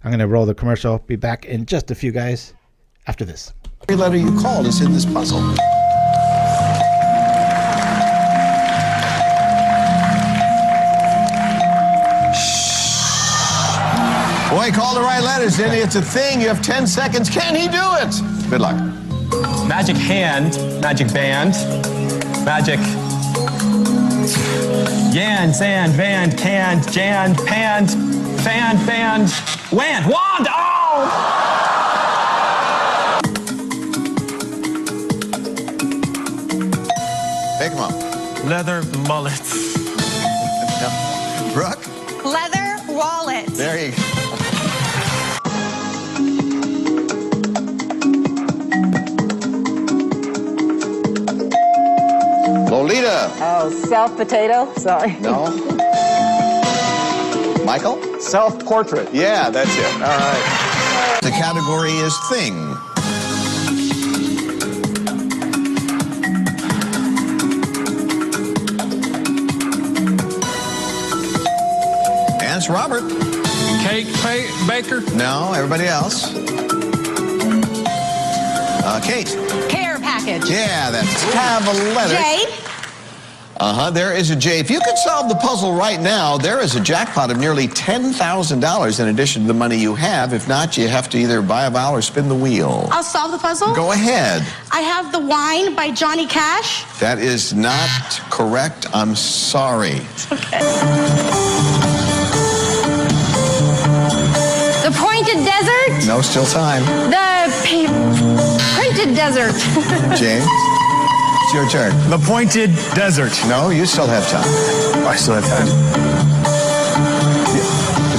I'm going to roll the commercial. Be back in just a few, guys, after this. Every letter you called is in this puzzle. Boy, call the right letters, didn't he? It's a thing. You have 10 seconds. Can he do it? Good luck. Magic hand, magic band, magic yan, sand, van, canned, jan, panned, fan, band, wand, wand, oh! Pick him up. Leather mullet. Brooke? Leather wallet. There you go. Lolita. Oh, self-potato? Sorry. No. Michael? Self-portrait. Yeah, that's it. All right. The category is thing. And it's Robert. Cake baker? No, everybody else. Kate. Care package. Yeah, that's have a letter. J. There is a J. If you could solve the puzzle right now, there is a jackpot of nearly $10,000 in addition to the money you have. If not, you have to either buy a vowel or spin the wheel. I'll solve the puzzle. Go ahead. I have The Wine by Johnny Cash. That is not correct. I'm sorry. Okay. The Pointed Desert. No, still time. The Printed Desert. James, it's your turn. The Pointed Desert. No, you still have time. I still have time.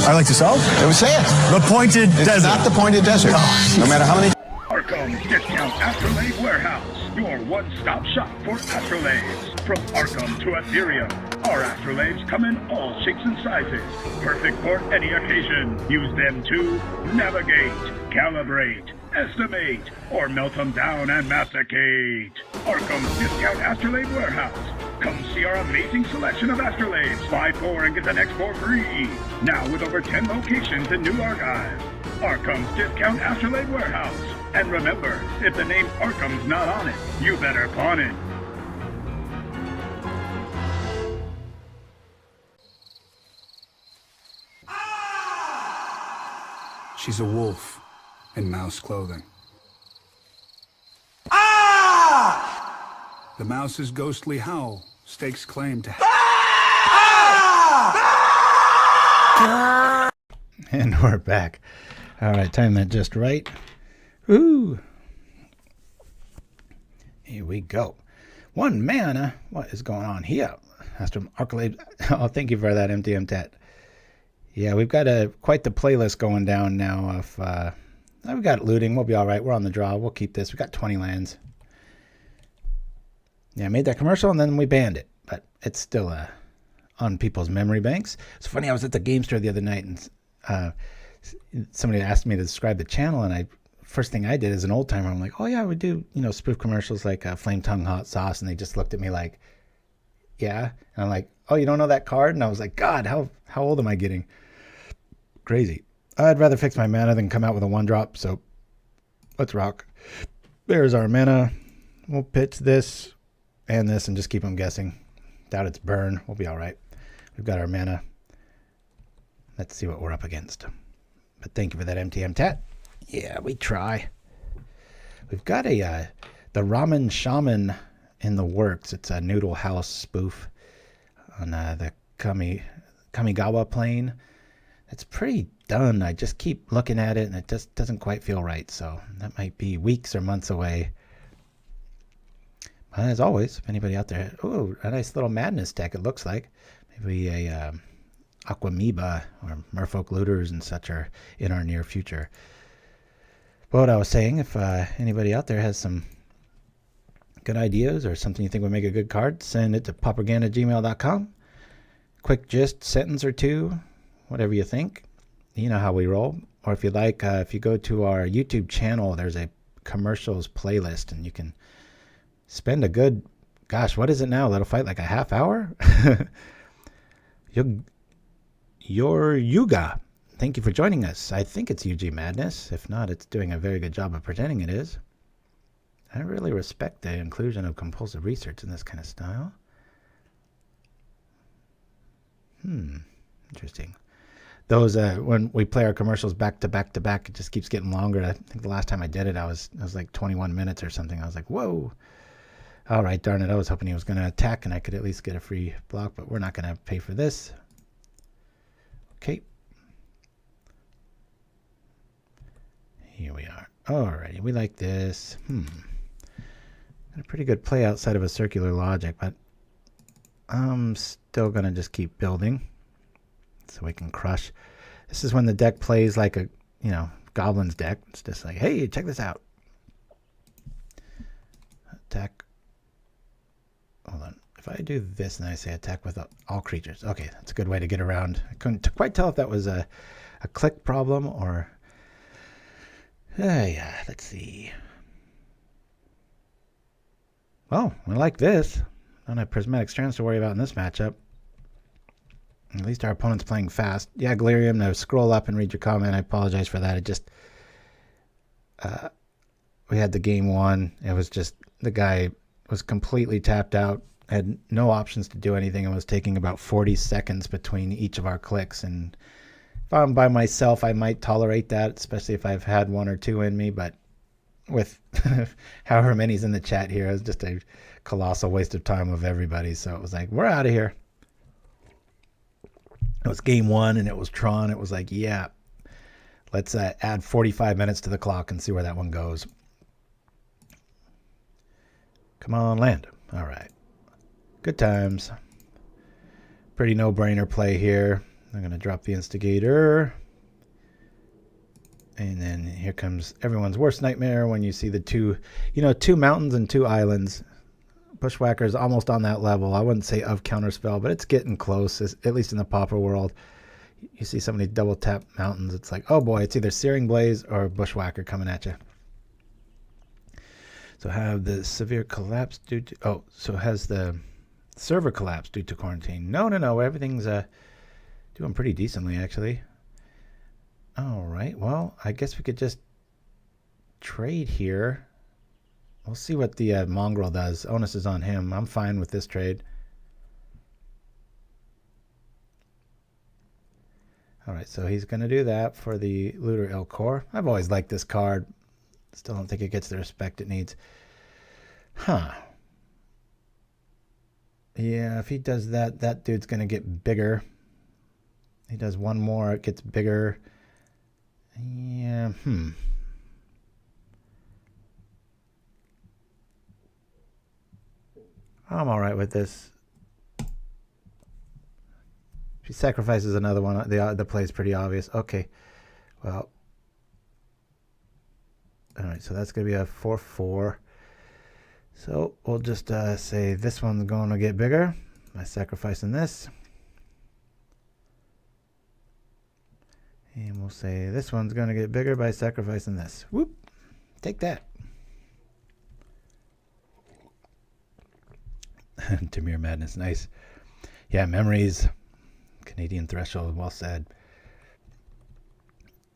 I like to solve. Say it. The Pointed It's Desert. not the Pointed Desert. No matter how many. Arkham Discount Astrolabe Warehouse, your one-stop shop for astrolabes. From Arkham to Ethereum, our astrolabes come in all shapes and sizes, perfect for any occasion. Use them to navigate, calibrate, estimate, or melt them down and masticate. Arkham's Discount Astrolabe Warehouse. Come see our amazing selection of astrolabes. Buy 4 and get the next 4 free. Now with over 10 locations in New Archive. Arkham's Discount Astrolabe Warehouse. And remember, if the name Arkham's not on it, you better pawn it. She's a wolf in mouse clothing. The mouse's ghostly howl stakes claim to... And we're back. All right, time that just right. Ooh. Here we go. 1 mana. What is going on here? Astrum Arcalade. Oh, thank you for that, MTM Tat. Yeah, we've got quite the playlist going down now. Of we've got looting. We'll be all right. We're on the draw. We'll keep this. We got 20 lands. Yeah, I made that commercial and then we banned it, but it's still on people's memory banks. It's funny. I was at the game store the other night and somebody asked me to describe the channel, and first thing I did as an old timer, I'm like, oh yeah, we do spoof commercials like Flame Tongue Hot Sauce, and they just looked at me like, yeah, and I'm like, oh, you don't know that card? And I was like, God, how old am I getting? Crazy. I'd rather fix my mana than come out with a 1-drop, so let's rock. There's our mana. We'll pitch this and this and just keep them guessing. Doubt it's burn. We'll be all right. We've got our mana. Let's see what we're up against. But thank you for that, MTM Tat. Yeah, we try. We've got the Ramen Shaman in the works. It's a Noodle House spoof on the Kamigawa plane. It's pretty done. I just keep looking at it and it just doesn't quite feel right. So that might be weeks or months away. But as always, if anybody out there, oh, a nice little Madness deck it looks like. Maybe a Aquamoeba or Merfolk Looters and such are in our near future. But what I was saying, if anybody out there has some good ideas or something you think would make a good card, send it to poppergan@gmail.com. Quick gist, sentence or two, whatever you think. You know how we roll. Or if you like, if you go to our YouTube channel, there's a commercials playlist, and you can spend a good, gosh, what is it now? That'll fight like a half hour? Your Yuga. Thank you for joining us. I think it's UG Madness. If not, it's doing a very good job of pretending it is. I really respect the inclusion of compulsive research in this kind of style. Interesting. Those when we play our commercials back to back to back, it just keeps getting longer. I think the last time I did it, I was like 21 minutes or something. I was like, whoa. All right, darn it. I was hoping he was going to attack and I could at least get a free block, but we're not going to pay for this. Okay. Here we are. Alrighty, we like this. Got a pretty good play outside of a circular logic, but I'm still gonna just keep building so we can crush. This is when the deck plays like a, Goblin's deck. It's just like, hey, check this out. Attack. Hold on. if I do this and I say attack with all creatures. Okay, that's a good way to get around. I couldn't quite tell if that was a click problem or... yeah, let's see. Well, I like this. Don't have prismatic strands to worry about in this matchup. At least our opponent's playing fast. Yeah, Galerium, now scroll up and read your comment. I apologize for that. It just... we had the game one. It was just... the guy was completely tapped out. Had no options to do anything and was taking about 40 seconds between each of our clicks. And if I'm by myself, I might tolerate that, especially if I've had one or two in me. But with however many's in the chat here, it was just a colossal waste of time of everybody. So it was like, we're out of here. It was game one and it was Tron. It was like, yeah, let's add 45 minutes to the clock and see where that one goes. Come on, land. All right. Good times. Pretty no-brainer play here. I'm going to drop the instigator. And then here comes everyone's worst nightmare when you see the two mountains and two islands. Bushwhacker's almost on that level. I wouldn't say of Counterspell, but it's getting close, at least in the Pauper world. You see some of these double tap mountains. It's like, oh boy, it's either Searing Blaze or Bushwhacker coming at you. So have the severe collapse due to... oh, so has the server collapse due to quarantine. No. Everything's doing pretty decently, actually. All right. Well, I guess we could just trade here. We'll see what the mongrel does. Onus is on him. I'm fine with this trade. All right, so he's going to do that for the Looter Elcor. I've always liked this card. Still don't think it gets the respect it needs. Huh. Yeah, if he does that, that dude's going to get bigger. He does one more, it gets bigger. Yeah, I'm all right with this. If he sacrifices another one, the play is pretty obvious. Okay, well. All right, so that's going to be a 4/4. So we'll just say this one's going to get bigger by sacrificing this. And we'll say this one's going to get bigger by sacrificing this. Whoop. Take that. Tamir Madness, nice. Yeah, memories. Canadian Threshold, well said.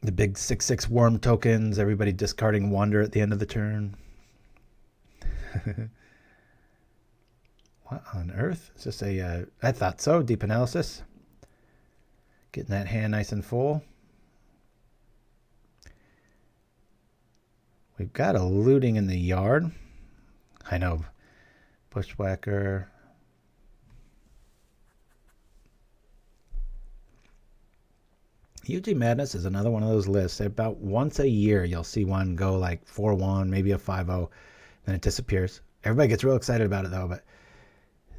The big 6/6 worm tokens, everybody discarding Wander at the end of the turn. What on earth? It's just a, I thought so, deep analysis. Getting that hand nice and full. We've got a looting in the yard. I know. Bushwhacker. UG Madness is another one of those lists. About once a year, you'll see one go like 4-1, maybe a 5-0, then it disappears. Everybody gets real excited about it though, but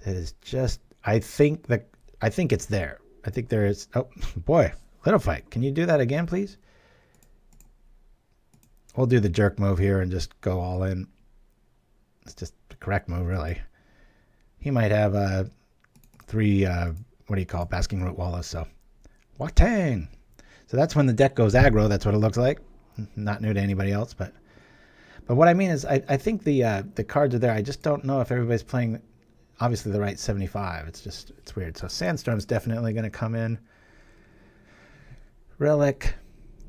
it is just, I think it's there. I think there is. Oh boy, Little Fight. Can you do that again, please? We'll do the jerk move here and just go all in. It's just the correct move, really. He might have 3, what do you call it, Basking Root Wallace, so. Watang! So that's when the deck goes aggro. That's what it looks like. Not new to anybody else, but what I mean is I think the cards are there. I just don't know if everybody's playing, obviously, the right 75. It's weird. So Sandstorm's definitely going to come in. Relic.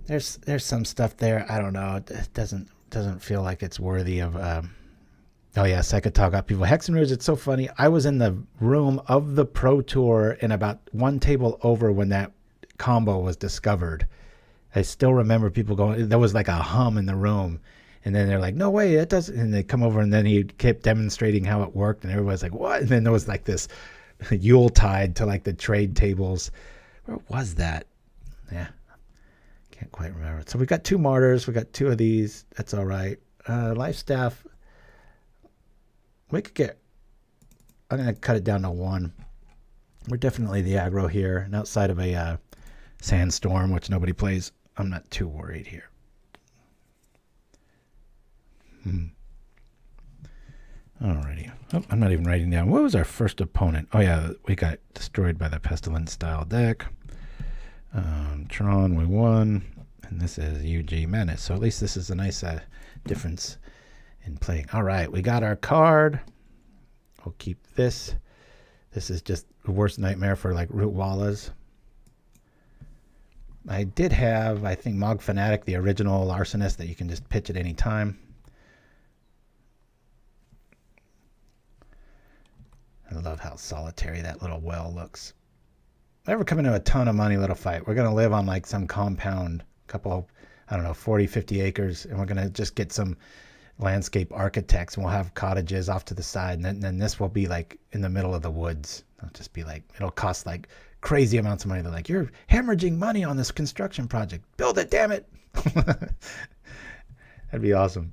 There's some stuff there. I don't know. It doesn't feel like it's worthy of... oh yeah, Psychotalk got people. Hexenrouge, it's so funny. I was in the room of the Pro Tour and about one table over when that combo was discovered. I still remember people going, there was like a hum in the room. And then they're like, no way, it doesn't. And they come over and then he kept demonstrating how it worked. And everybody's like, what? And then there was like this Yuletide to like the trade tables. Where was that? Yeah. Can't quite remember. So we got 2 Martyrs. We got 2 of these. That's all right. Life Staff. We could get... I'm going to cut it down to 1. We're definitely the aggro here. And outside of a Sandstorm, which nobody plays, I'm not too worried here. Alrighty. Oh, I'm not even writing down. What was our first opponent? Oh yeah, we got destroyed by the Pestilence style deck. Tron, we won. And this is UG Menace. So at least this is a nice difference in playing. Alright, we got our card. We'll keep this. This is just the worst nightmare for like Root Wallas. I did have, I think, Mog Fanatic, the original Arsonist that you can just pitch at any time. I love how solitary that little well looks. If I ever come into a ton of money little fight, we're going to live on like some compound, couple, I don't know, 40, 50 acres, and we're going to just get some landscape architects, and we'll have cottages off to the side, and then this will be like in the middle of the woods. It'll just be like, it'll cost like crazy amounts of money. They're like, you're hemorrhaging money on this construction project. Build it, damn it. That'd be awesome.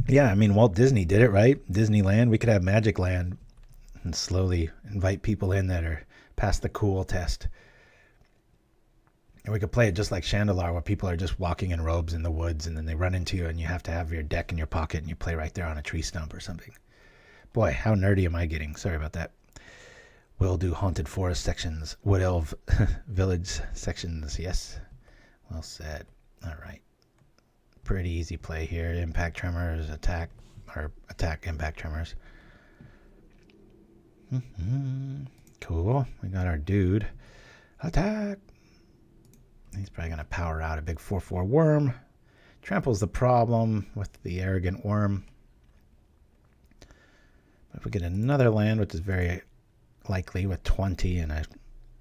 Yeah, I mean, Walt Disney did it, right? Disneyland. We could have Magic Land and slowly invite people in that are past the cool test. And we could play it just like Chandelar, where people are just walking in robes in the woods, and then they run into you, and you have to have your deck in your pocket, and you play right there on a tree stump or something. Boy, how nerdy am I getting? Sorry about that. We'll do Haunted Forest sections, Wood Elf Village sections. Yes, well said. All right. Pretty easy play here. Impact Tremors, attack, impact tremors. Cool. We got our dude. Attack. He's probably going to power out a big 4/4 worm. Trample's the problem with the arrogant worm. But if we get another land, which is very likely with 20, and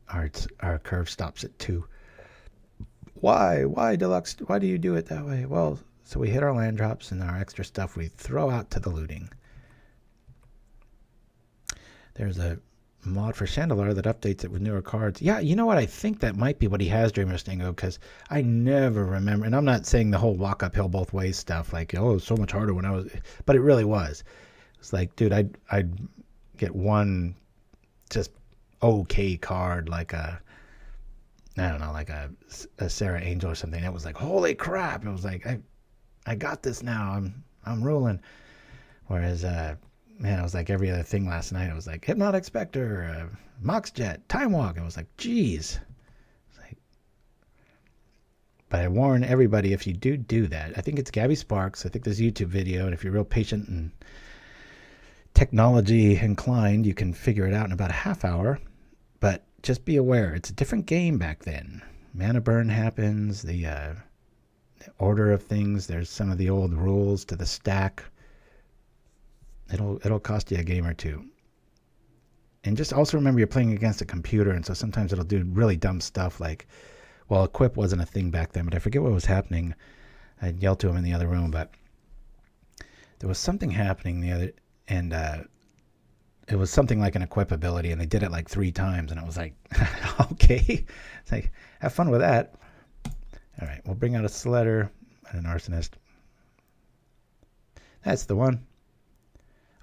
our curve stops at 2. Why, Deluxe? Why do you do it that way? Well, so we hit our land drops, and our extra stuff we throw out to the looting. There's a mod for Chandelar that updates it with newer cards. Yeah, you know what? I think that might be what he has, Dreamer Stingo, because I never remember, and I'm not saying the whole walk uphill both ways stuff, like, oh, it was so much harder when I was, but it really was. It's like, dude, I'd get one just okay card, like a, I don't know, like a Sarah Angel or something. It was like, holy crap! It was like, I got this now. I'm ruling. Whereas, man, it was like every other thing last night. It was like Hypnotic Spectre, Moxjet, Time Walk. It was like, geez. But I warn everybody, if you do that, I think it's Gabby Sparks. I think there's a YouTube video, and if you're real patient and technology inclined, you can figure it out in about a half hour. But just be aware, it's a different game back then. Mana burn happens, the order of things. There's some of the old rules to the stack. It'll cost you a game or two. And just also remember, you're playing against a computer, and so sometimes it'll do really dumb stuff like, well, equip wasn't a thing back then, but I forget what was happening. I yelled to him in the other room, but there was something happening and it was something like an equip ability, and they did it like 3 times, and it was like, okay. It's like, have fun with that. All right, we'll bring out a Sledder and an Arsonist. That's the one.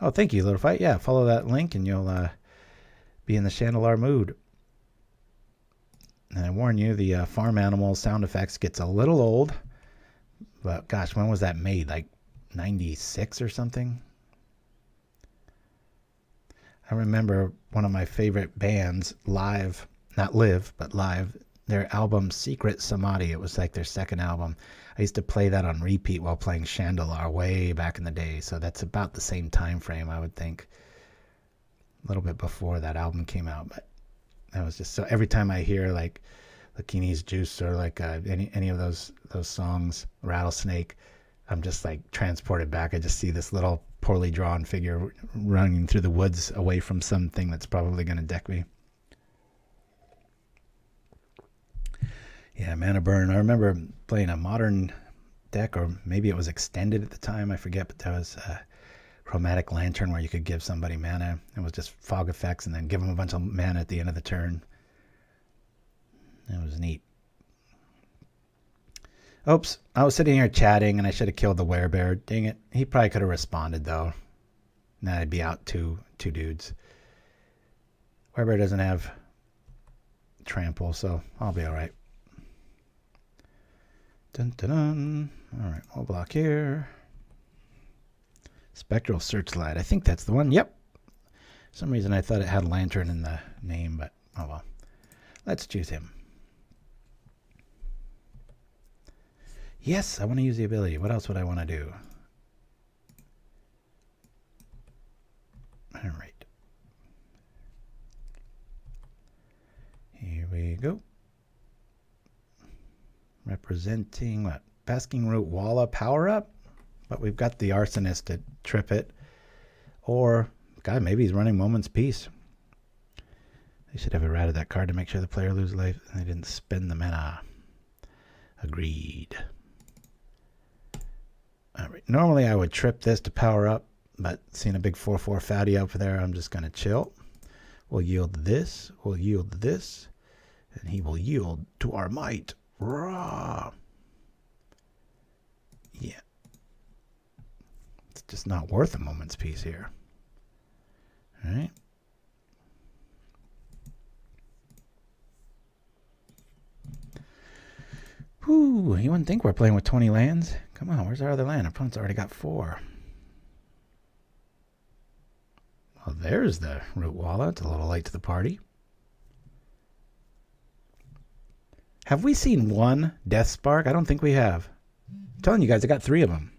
Oh, thank you, Little Fight. Yeah, follow that link, and you'll be in the Chandelar mood. And I warn you, the farm animal sound effects gets a little old. But gosh, when was that made? Like 96 or something? I remember one of my favorite bands, live, not live, but live, their album Secret Samadhi. It was like their second album. I used to play that on repeat while playing Chandelar way back in the day. So that's about the same time frame, I would think. A little bit before that album came out. But that was just, so every time I hear like Lakini's Juice or like any of those songs, Rattlesnake, I'm just like transported back. I just see this little poorly drawn figure running through the woods away from something that's probably going to deck me. Yeah, Mana Burn. I remember playing a modern deck, or maybe it was extended at the time. I forget, but there was a Chromatic Lantern where you could give somebody mana. It was just fog effects and then give them a bunch of mana at the end of the turn. That was neat. Oops, I was sitting here chatting and I should have killed the werebear. Dang it. He probably could have responded though. And then I'd be out two dudes. Werebear doesn't have trample, so I'll be alright. Dun dun dun. Alright, we'll block here. Spectral Searchlight. I think that's the one. Yep. For some reason I thought it had Lantern in the name, but oh well. Let's choose him. Yes, I want to use the ability. What else would I want to do? All right. Here we go. Representing what? Basking Root Walla power up? But we've got the Arsonist to trip it. Or, God, maybe he's running Moment's Peace. They should have errated that card to make sure the player loses life and they didn't spend the mana. Agreed. All right. Normally I would trip this to power up, but seeing a big 4/4 fatty over there, I'm just going to chill. We'll yield this. We'll yield this. And he will yield to our might. Rah! Yeah. It's just not worth a Moment's Peace here. All right. Whew, you wouldn't think we're playing with 20 lands. Come on, where's our other land? Our opponent's already got 4. Well, there's the Root Walla. It's a little late to the party. Have we seen one Death Spark? I don't think we have. I'm telling you guys, I got 3 of them.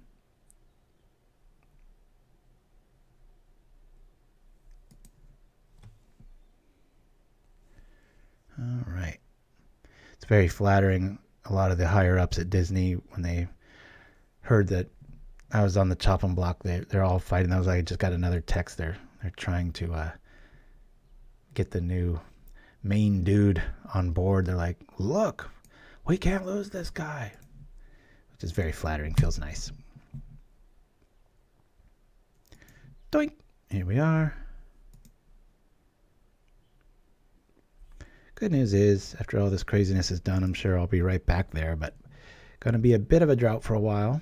All right. It's very flattering. A lot of the higher ups at Disney, when they heard that I was on the chopping block, they're all fighting. I was like, I just got another text. They're trying to get the new main dude on board. They're like, look, we can't lose this guy, which is very flattering. Feels nice. Doink. Here we are. Good news is, after all this craziness is done, I'm sure I'll be right back there, but going to be a bit of a drought for a while.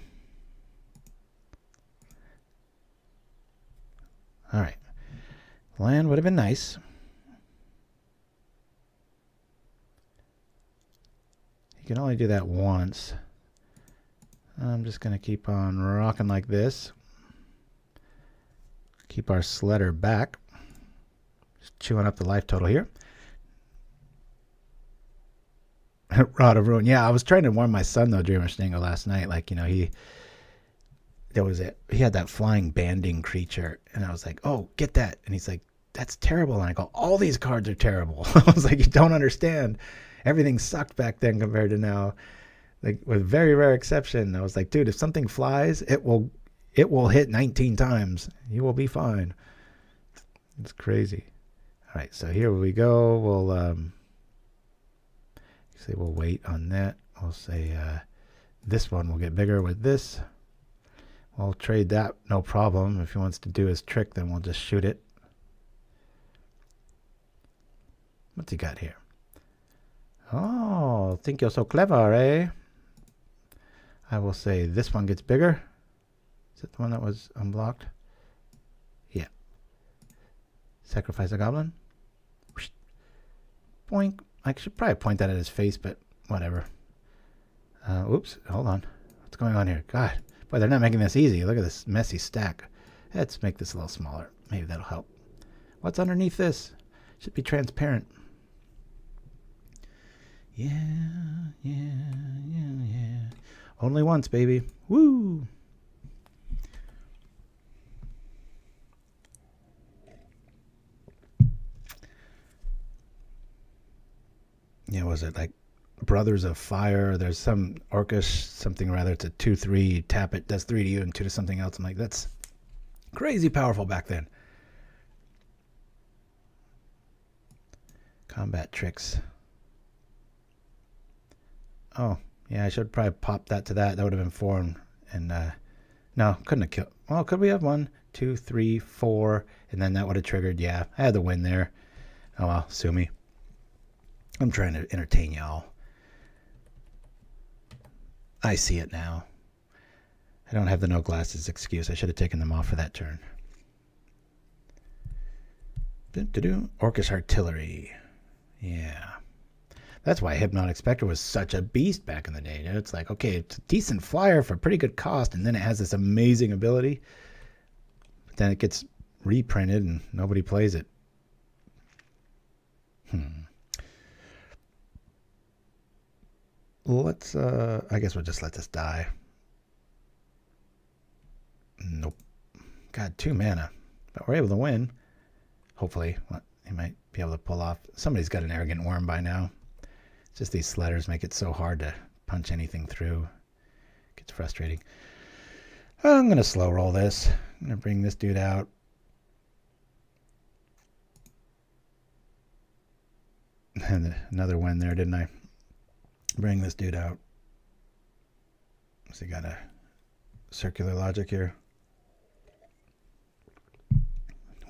All right. Land would have been nice. You can only do that once. I'm just going to keep on rocking like this. Keep our Sledder back. Just chewing up the life total here. Rod of Ruin. Yeah, I was trying to warn my son though, Dreamer Stingo, last night. Like, you know, he had that flying banding creature, and I was like, oh, get that. And he's like, that's terrible. And I go, all these cards are terrible. I was like, you don't understand. Everything sucked back then compared to now. Like, with very rare exception. I was like, dude, if something flies, it will hit 19 times. You will be fine. It's crazy. All right, so here we go. We'll say we'll wait on that. We'll say this one will get bigger with this. We'll trade that, no problem. If he wants to do his trick, then we'll just shoot it. What's he got here? Oh, think you're so clever, eh? I will say this one gets bigger. Is it the one that was unblocked? Yeah. Sacrifice a goblin. Boink. I should probably point that at his face, but whatever. Oops, hold on. What's going on here? God, boy, they're not making this easy. Look at this messy stack. Let's make this a little smaller. Maybe that'll help. What's underneath this? Should be transparent. Yeah. Only once, baby. Woo! Yeah, was it like Brothers of Fire? There's some Orcish something rather. It's a 2/3 tap it, does 3 to you and 2 to something else. I'm like, that's crazy powerful back then. Combat tricks. Oh, yeah, I should probably pop that to that. That would have been 4 and no, couldn't have killed. Well, could we have 1, 2, 3, 4, and then that would have triggered? Yeah, I had the win there. Oh well, sue me. I'm trying to entertain y'all. I see it now. I don't have the no glasses excuse. I should have taken them off for that turn. Orcish Artillery. Yeah. That's why Hypnotic Spectre was such a beast back in the day. It's like, okay, it's a decent flyer for a pretty good cost, and then it has this amazing ability. Then it gets reprinted and nobody plays it. Let's, I guess we'll just let this die. Nope. God, 2 mana. But we're able to win. Hopefully. He might be able to pull off. Somebody's got an Arrogant Worm by now. It's just these sledders make it so hard to punch anything through. It gets frustrating. I'm going to slow roll this. I'm going to bring this dude out. And another win there, didn't I? Bring this dude out. So you got a circular logic here.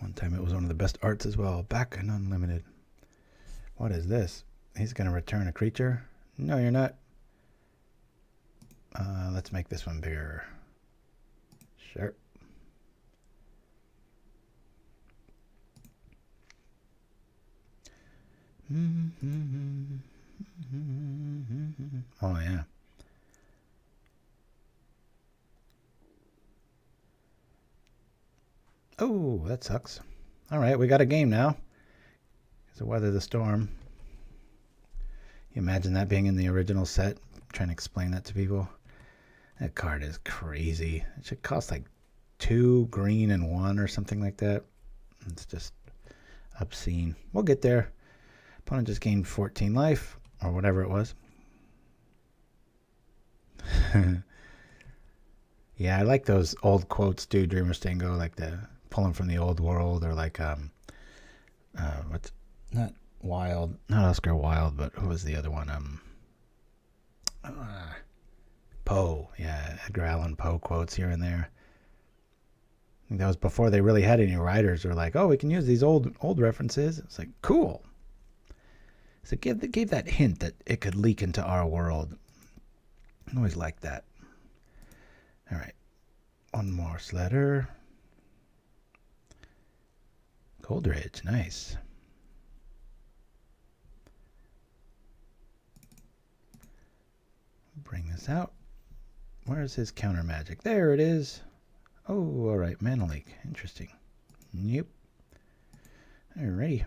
One time it was one of the best arts as well. Back and unlimited. What is this? He's going to return a creature? No, you're not. Let's make this one bigger. Sure. Oh, yeah. Oh, that sucks. All right, we got a game now. So weather the storm. You imagine that being in the original set? Trying to explain that to people. That card is crazy. It should cost like 2 green and 1 or something like that. It's just obscene. We'll get there. Opponent just gained 14 life or whatever it was. Yeah, I like those old quotes, dude. Dreamer Stingo, like the pulling from the old world, or like what's not Wilde, not Oscar Wilde, but who was the other one? Poe. Yeah, Edgar Allan Poe quotes here and there. I think that was before they really had any writers who were like, oh, we can use these old references. It's like, cool. So it gave that hint that it could leak into our world. I always liked that. All right. One more Sledder. Coldridge, nice. Bring this out. Where's his counter magic? There it is. Oh, all right. Mana Leak. Interesting. Yep. Alrighty.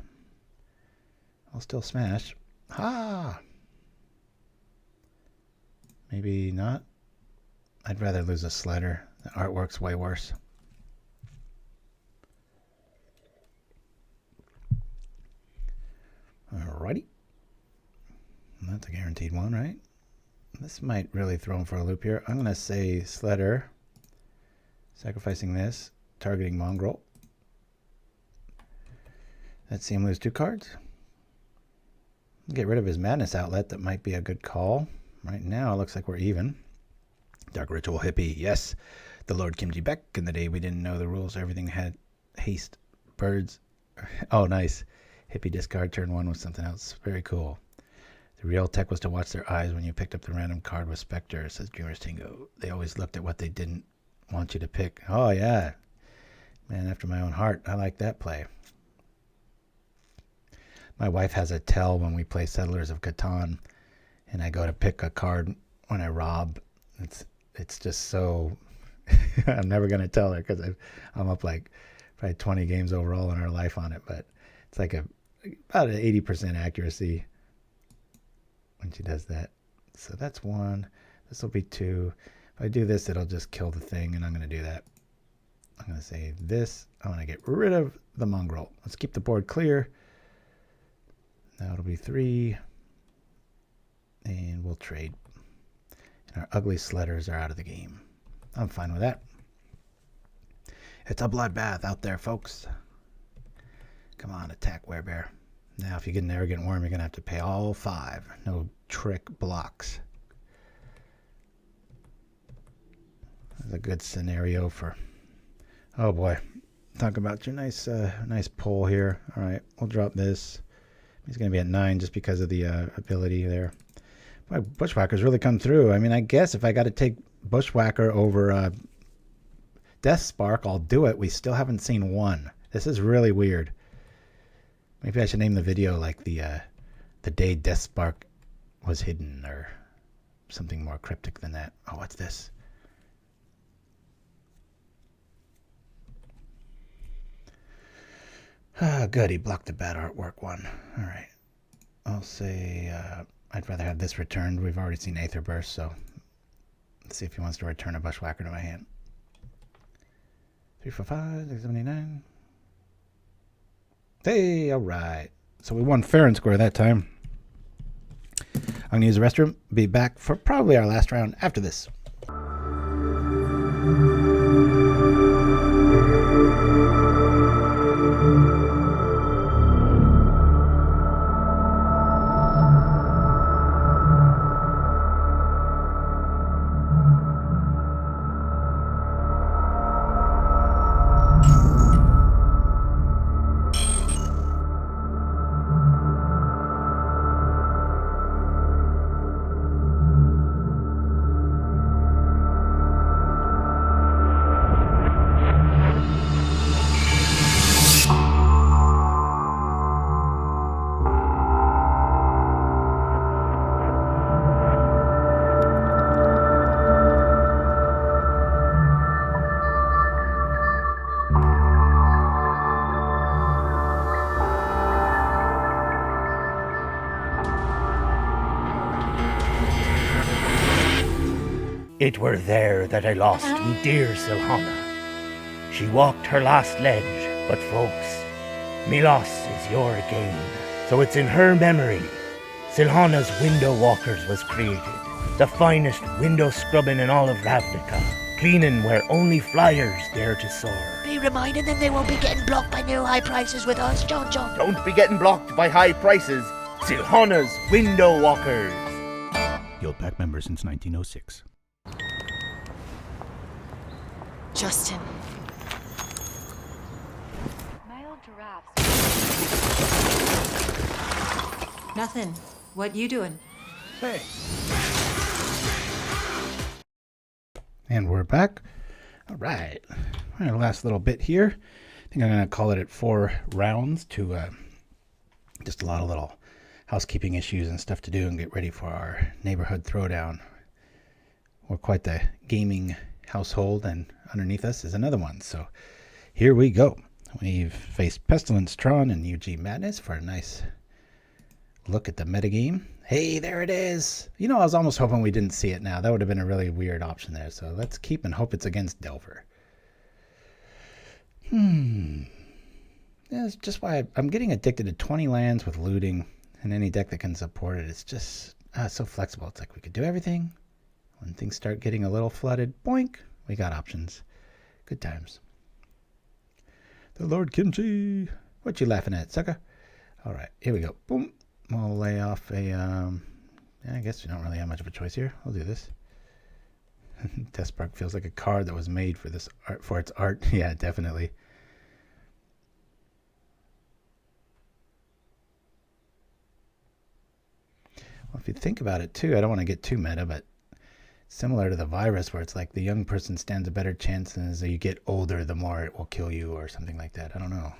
I'll still smash. Ha! Maybe not. I'd rather lose a Sledder. The artwork's way worse. Alrighty. That's a guaranteed one, right? This might really throw him for a loop here. I'm going to say Sledder. Sacrificing this. Targeting Mongrel. Let's see him lose 2 cards. Get rid of his Madness Outlet. That might be a good call. Right now, it looks like we're even. Dark Ritual Hippie. Yes. The Lord Kimji Beck. In the day we didn't know the rules. Everything had haste. Birds. Oh, nice. Hippie discard turn 1 with something else. Very cool. The real tech was to watch their eyes when you picked up the random card with Spectre, says Dreamer Stingo. They always looked at what they didn't want you to pick. Oh, yeah. Man, after my own heart. I like that play. My wife has a tell when we play Settlers of Catan, and I go to pick a card when I rob. It's just so... I'm never going to tell her because I'm up like probably 20 games overall in our life on it, but it's like about an 80% accuracy when she does that. So that's 1. This will be 2. If I do this, it'll just kill the thing, and I'm going to do that. I'm going to say this. I want to get rid of the Mongrel. Let's keep the board clear. Now it'll be 3. And we'll trade. And our ugly Sledders are out of the game. I'm fine with that. It's a bloodbath out there, folks. Come on, attack Werebear. Now, if you get an Arrogant Worm, you're going to have to pay all 5. No trick blocks. That's a good scenario for... Oh, boy. Talk about your nice pull here. All right, we'll drop this. He's going to be at 9 just because of the ability there. Boy, Bushwhacker's really come through. I mean, I guess if I got to take Bushwhacker over Death Spark, I'll do it. We still haven't seen 1. This is really weird. Maybe I should name the video like the day Death Spark was hidden, or something more cryptic than that. Oh, what's this? Ah, good. He blocked the bad artwork one. All right. I'll say I'd rather have this returned. We've already seen Aether Burst, so let's see if he wants to return a Bushwhacker to my hand. 3 for 5, 679. Hey, all right. So we won fair and square that time. I'm going to use the restroom. Be back for probably our last round after this. It were there that I lost me dear Silhana. She walked her last ledge, but folks, me loss is your gain. So it's in her memory, Silhana's Window Walkers was created. The finest window scrubbing in all of Ravnica, cleaning where only flyers dare to soar. Be reminding them they won't be getting blocked by new high prices with us, John. Don't be getting blocked by high prices. Silhana's Window Walkers. Guild Pack member since 1906. Justin. Male giraffes. Nothing. What you doing? Hey. And we're back. All right. All right, last little bit here. I think I'm going to call it at 4 rounds to just a lot of little housekeeping issues and stuff to do and get ready for our neighborhood throwdown. We're quite the gaming household, and underneath us is another one. So here we go. We've faced Pestilence, Tron, and UG Madness for a nice look at the metagame. Hey, there it is. You know, I was almost hoping we didn't see it now. That would have been a really weird option there. So let's keep and hope it's against Delver. That's just why I'm getting addicted to 20 lands with looting, and any deck that can support it. It's just so flexible. It's like we could do everything. When things start getting a little flooded, boink, we got options. Good times. The Lord Kimchi. What you laughing at, sucker? All right, here we go. Boom. We'll lay off a, I guess we don't really have much of a choice here. We'll do this. Deathspark feels like a card that was made for this art, for its art. Yeah, definitely. Well, if you think about it too, I don't want to get too meta, but similar to the virus where it's like the young person stands a better chance, and as you get older, the more it will kill you or something like that. I don't know.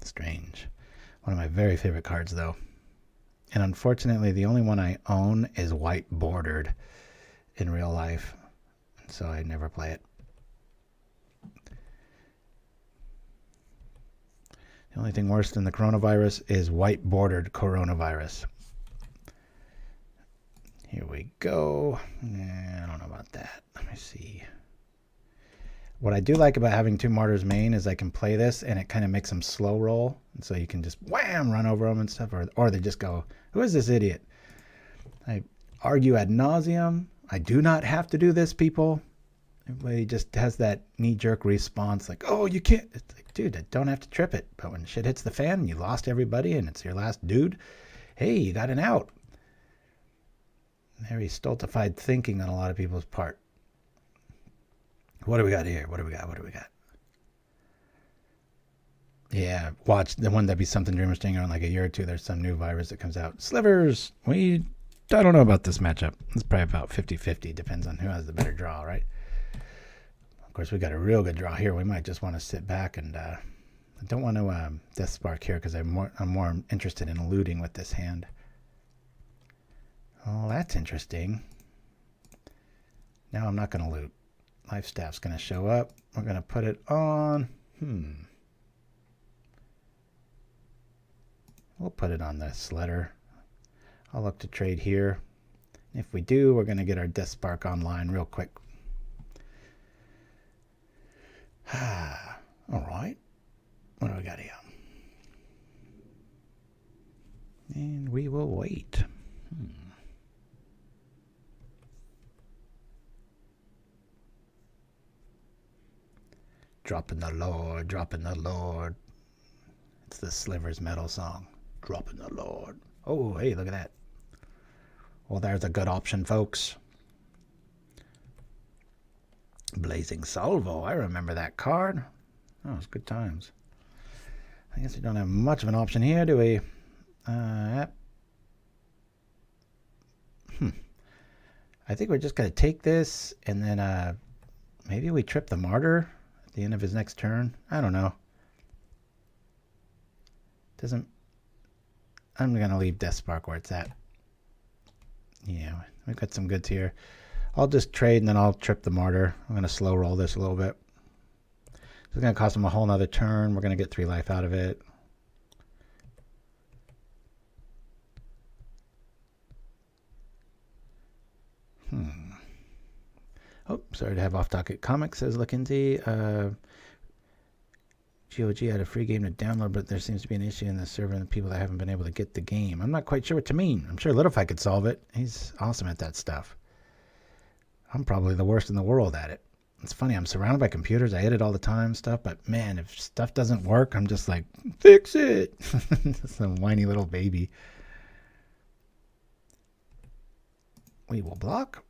Strange. One of my very favorite cards, though. And unfortunately, the only one I own is white bordered in real life. So I never play it. The only thing worse than the coronavirus is white bordered coronavirus. Here we go. I don't know about that. Let me see. What I do like about having 2 Martyrs main is I can play this and it kind of makes them slow roll. And so you can just wham, run over them and stuff. Or they just go, who is this idiot? I argue ad nauseum. I do not have to do this, people. Everybody just has that knee-jerk response like, oh, you can't. It's like, dude, I don't have to trip it. But when shit hits the fan and you lost everybody and it's your last dude, hey, you got an out. Very stultified thinking on a lot of people's part. What do we got here? What do we got? Yeah, watch the one that'd be something Dreamer's staying on like a year or two. There's some new virus that comes out. Slivers. I don't know about this matchup. It's probably about 50-50. Depends on who has the better draw, right? Of course, we got a real good draw here. We might just want to sit back and I don't want to Death Spark here because I'm more interested in looting with this hand. Oh, that's interesting. Now I'm not going to loot. Life Staff's going to show up. We're going to put it on. We'll put it on this letter. I'll look to trade here. If we do, we're going to get our Death Spark online real quick. All right. What do we got here? And we will wait. Dropping the Lord, dropping the Lord. It's the Slivers metal song. Dropping the Lord. Oh, hey, look at that. Well, there's a good option, folks. Blazing Salvo. I remember that card. Oh, it's good times. I guess we don't have much of an option here, do we? Yep. I think we're just going to take this and then maybe we trip the Martyr at the end of his next turn. I don't know. I'm going to leave Death Spark where it's at. Yeah, we've got some goods here. I'll just trade and then I'll trip the Martyr. I'm going to slow roll this a little bit. It's going to cost him a whole nother turn. We're going to get 3 life out of it. Oh, sorry to have off-docket comics, says Lakinzi. GOG had a free game to download, but there seems to be an issue in the server and the people that haven't been able to get the game. I'm not quite sure what to mean. I'm sure Littlefy could solve it. He's awesome at that stuff. I'm probably the worst in the world at it. It's funny, I'm surrounded by computers. I edit all the time stuff, but man, if stuff doesn't work, I'm just like, fix it. Some whiny little baby. We will block.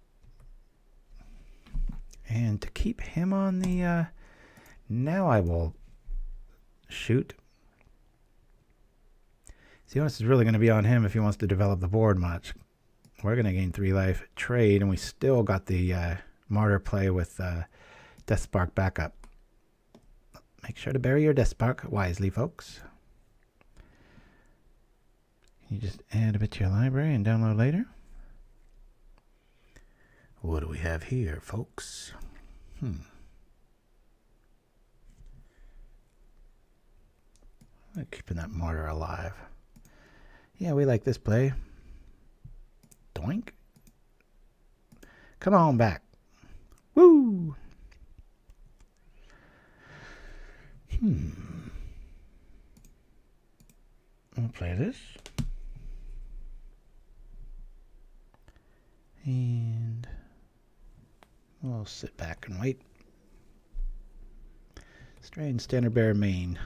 And to keep him on the, now I will shoot. See, this is really going to be on him if he wants to develop the board much. We're going to gain 3 life, trade, and we still got the Martyr play with Death Spark backup. Make sure to bury your Death Spark wisely, folks. Can you just add a bit to your library and download later? What do we have here, folks? Keeping that Martyr alive. Yeah, we like this play. Doink. Come on back. Woo! I'll play this. And we'll sit back and wait. Strange Standard Bearer main.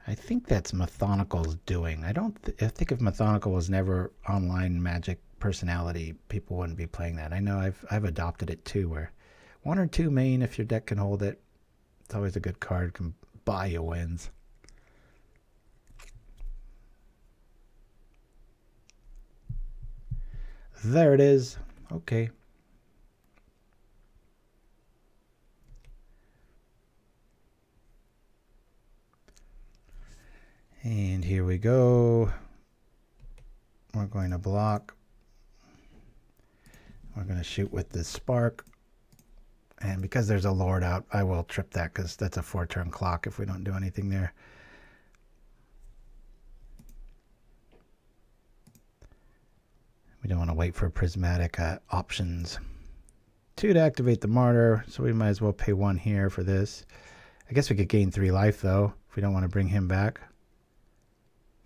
I think that's Methonical's doing. I think if Methonical was never online Magic personality, people wouldn't be playing that. I know I've adopted it too, where 1 or 2 main if your deck can hold it. It's always a good card, can buy you wins. There it is. Okay. And here we go. We're going to block. We're going to shoot with this Spark. And because there's a Lord out, I will trip that because that's a 4-turn clock if we don't do anything there. We don't want to wait for prismatic options. 2 to activate the Martyr, so we might as well pay 1 here for this. I guess we could gain 3 life, though, if we don't want to bring him back.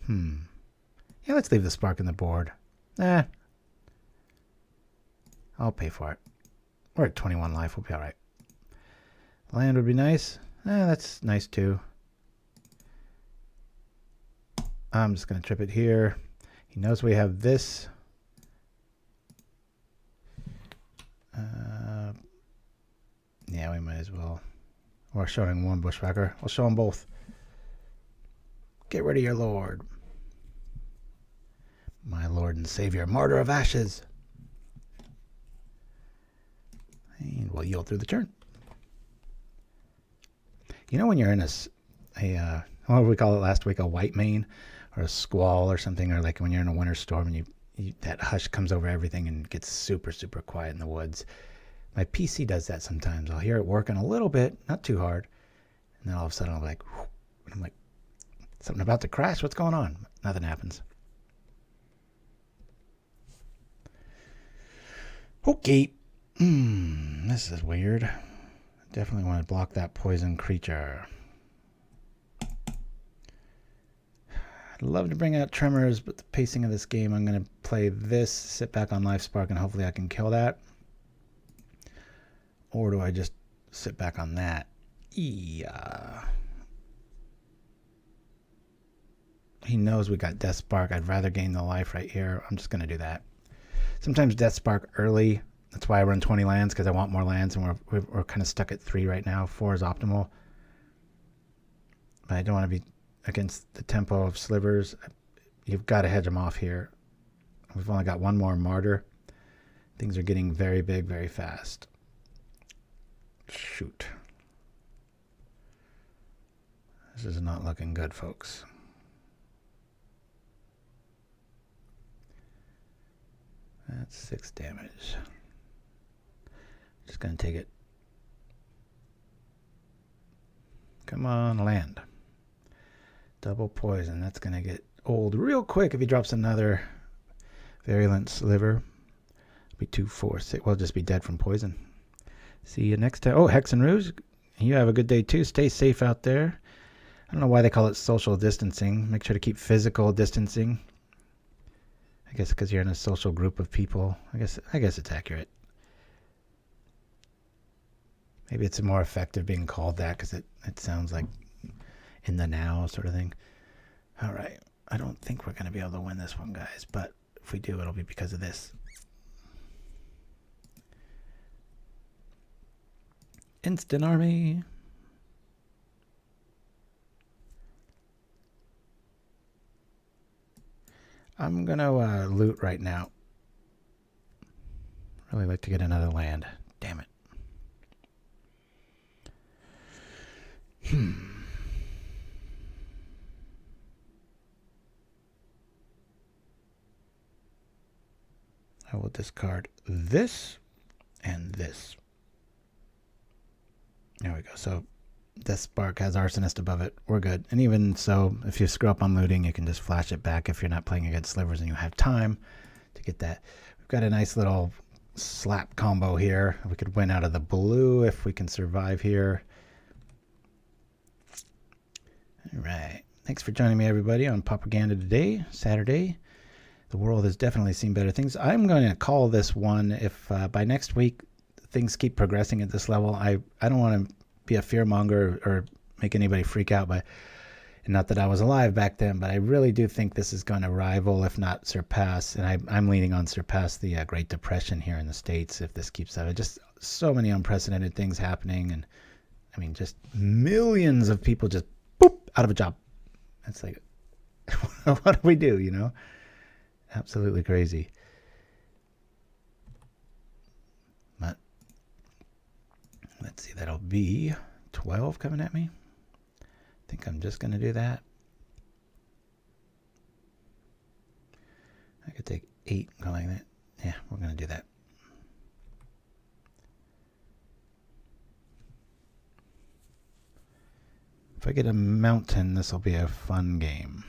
Yeah, let's leave the Spark in the board. I'll pay for it. We're at 21 life. We'll be all right. Land would be nice. That's nice, too. I'm just going to trip it here. He knows we have this. Yeah, we might as well. We're showing 1 Bushwhacker. We'll show them both. Get rid of your Lord. My Lord and Savior, Martyr of Ashes. And we'll yield through the turn. You know when you're in what did we call it last week, a white mane or a squall or something, or like when you're in a winter storm and that hush comes over everything and gets super, super quiet in the woods. My PC does that sometimes. I'll hear it working a little bit, not too hard, and then all of a sudden I'm like, Something about to crash. What's going on? Nothing happens. Okay. This is weird. Definitely want to block that poison creature. I'd love to bring out Tremors, but the pacing of this game, I'm going to play this, sit back on Life Spark, and hopefully I can kill that. Or do I just sit back on that? Yeah. He knows we got Death Spark. I'd rather gain the life right here. I'm just going to do that. Sometimes Death Spark early. That's why I run 20 lands, because I want more lands, and we're kind of stuck at 3 right now. 4 is optimal. But I don't want to be against the tempo of Slivers. You've got to hedge them off here. We've only got one more Martyr. Things are getting very big very fast. Shoot. This is not looking good, folks. That's 6 damage. Just gonna take it. Come on, land. Double poison. That's gonna get old real quick if he drops another virulent sliver. Be 2, 4, 6. We'll just be dead from poison. See you next time. Oh, Hex and Rouge, you have a good day too. Stay safe out there. I don't know why they call it social distancing. Make sure to keep physical distancing. I guess because you're in a social group of people. I guess it's accurate. Maybe it's more effective being called that because it sounds like in the now sort of thing. All right. I don't think we're going to be able to win this one, guys. But if we do, it'll be because of this. Instant army. I'm going to loot right now. Really like to get another land. Damn it. I will discard this and this. There we go. So Death Spark has Arsonist above it. We're good. And even so, if you screw up on looting, you can just flash it back if you're not playing against Slivers and you have time to get that. We've got a nice little slap combo here. We could win out of the blue if we can survive here. All right. Thanks for joining me, everybody, on Propaganda today, Saturday. The world has definitely seen better things. I'm going to call this one if by next week things keep progressing at this level. I don't want to be a fearmonger or make anybody freak out, but not that I was alive back then, but I really do think this is going to rival, if not surpass, and I'm leaning on surpass the Great Depression here in the States if this keeps up. Just so many unprecedented things happening, and I mean, just millions of people just boop out of a job. It's like, what do we do, you know? Absolutely crazy. But let's see, that'll be 12 coming at me. I think I'm just going to do that. I could take 8 and go like that. Yeah, we're going to do that. If I get a mountain, this will be a fun game.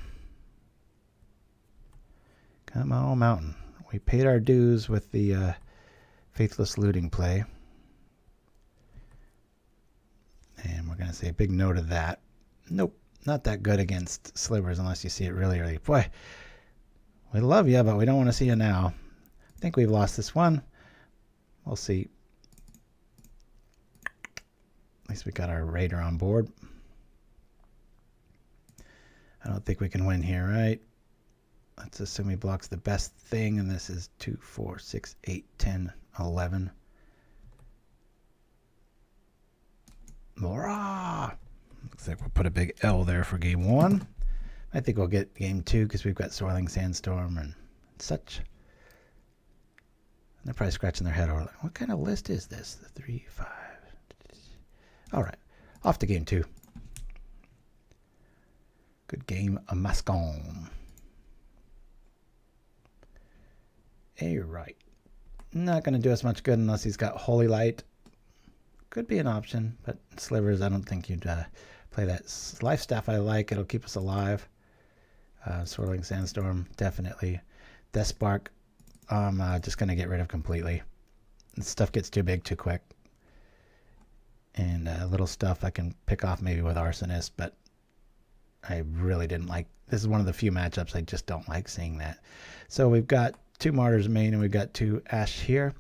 Come on, mountain. We paid our dues with the faithless looting play. And we're going to say a big no to that. Nope, not that good against Slivers unless you see it really early. Boy, we love you, but we don't want to see you now. I think we've lost this one. We'll see. At least we got our raider on board. I don't think we can win here, right? Let's assume he blocks the best thing, and this is 2, 4, 6, 8, 10, 11. Laura! Looks like we'll put a big L there for game 1. I think we'll get game 2 because we've got Swirling Sandstorm and such. And they're probably scratching their head over like, what kind of list is this? The 3, 5. All right, off to game 2. Good game, a Mascon. Right. Not going to do us much good unless he's got Holy Light. Could be an option, but Slivers, I don't think you'd Play that life staff I like. It'll keep us alive. Swirling Sandstorm, definitely. Death Spark, I'm just going to get rid of completely. This stuff gets too big too quick. And little stuff I can pick off maybe with Arsonist, but I really didn't like. This is one of the few matchups I just don't like seeing that. So we've got 2 Martyrs main and we've got 2 Ash here.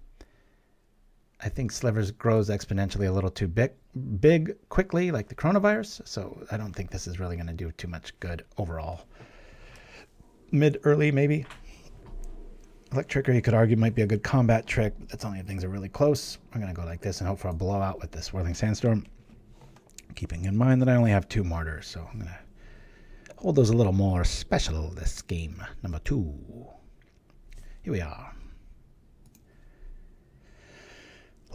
I think Slivers grows exponentially a little too big quickly, like the coronavirus. So I don't think this is really going to do too much good overall. Mid-early, maybe. Electric, you could argue, might be a good combat trick. But that's only if things are really close. I'm going to go like this and hope for a blowout with this Swirling Sandstorm. Keeping in mind that I only have 2 Martyrs, so I'm going to hold those a little more special this game. Number 2. Here we are.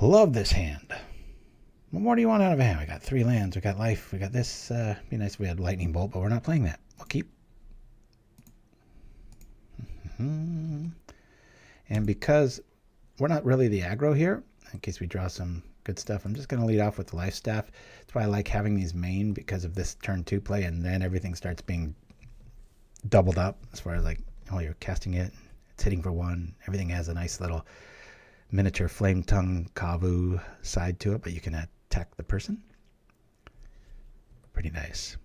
Love this hand. What more do you want out of a hand? We got 3 lands. We got life. We got this. Be nice if we had Lightning Bolt, but we're not playing that. We'll keep. And because we're not really the aggro here, in case we draw some good stuff, I'm just going to lead off with the life staff. That's why I like having these main, because of this turn 2 play, and then everything starts being doubled up as far as like, oh, you're casting it, it's hitting for 1. Everything has a nice little miniature flame tongue Kavu side to it, but you can attack the person. Pretty nice.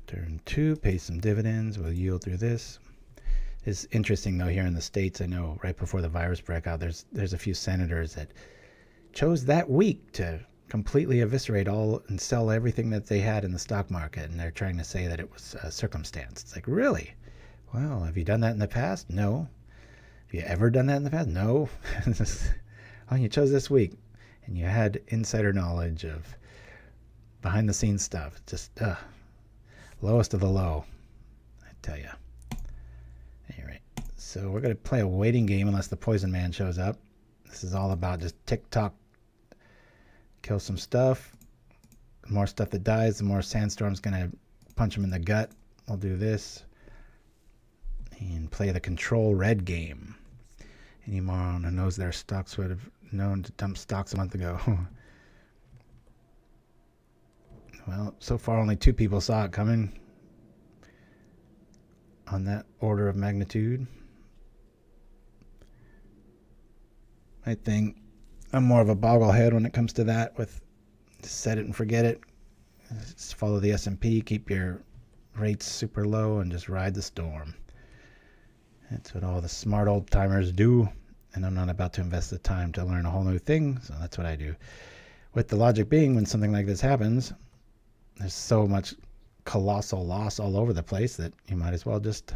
Turn 2, pay some dividends. We'll yield through this. It's interesting though, here in the States, I know right before the virus breakout, there's a few senators that chose that week to completely eviscerate all and sell everything that they had in the stock market, and they're trying to say that it was a circumstance. It's like, really? Well, have you done that in the past? No. Have you ever done that in the past? No. Oh, you chose this week, and you had insider knowledge of behind the scenes stuff. Just lowest of the low, I tell you. Anyway, so we're going to play a waiting game unless the Poison Man shows up. This is all about just tick-tock, kill some stuff. The more stuff that dies, the more Sandstorm's going to punch him in the gut. We'll do this. And play the control red game. Any moron who knows their stocks would have known to dump stocks a month ago. Well, so far only 2 people saw it coming on that order of magnitude. I think I'm more of a bogglehead when it comes to that, with set it and forget it. Just follow the S&P, keep your rates super low, and just ride the storm. That's what all the smart old timers do, and I'm not about to invest the time to learn a whole new thing, so that's what I do. With the logic being, when something like this happens, there's so much colossal loss all over the place that you might as well just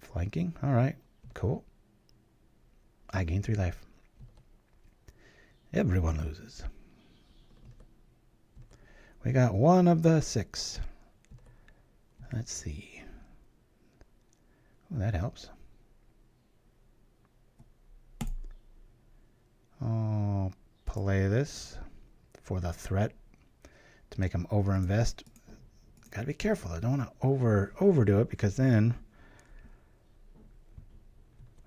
flanking. All right, cool. I gain 3 life. Everyone loses. We got 1 of the 6. Let's see. Well, that helps. I'll play this for the threat to make them overinvest. Gotta be careful. I don't want to overdo it, because then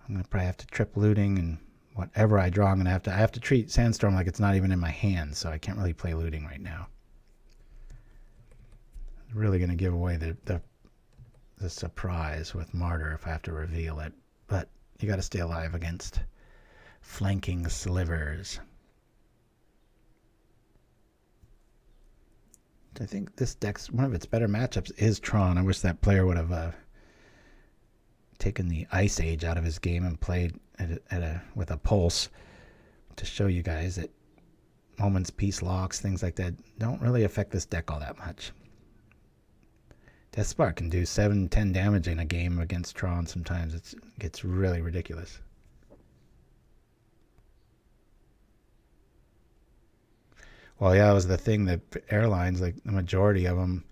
I'm gonna probably have to trip looting, and whatever I draw, I have to treat Sandstorm like it's not even in my hand, so I can't really play looting right now. Really gonna give away the surprise with Martyr if I have to reveal it, but you got to stay alive against flanking Slivers. I think this deck's one of its better matchups is Tron. I wish that player would have taken the Ice Age out of his game and played with a pulse, to show you guys that Moment's Peace locks, things like that, don't really affect this deck all that much. Death Spark can do 7-10 damage in a game against Tron sometimes. It gets really ridiculous. Well, yeah, that was the thing that airlines, like the majority of them,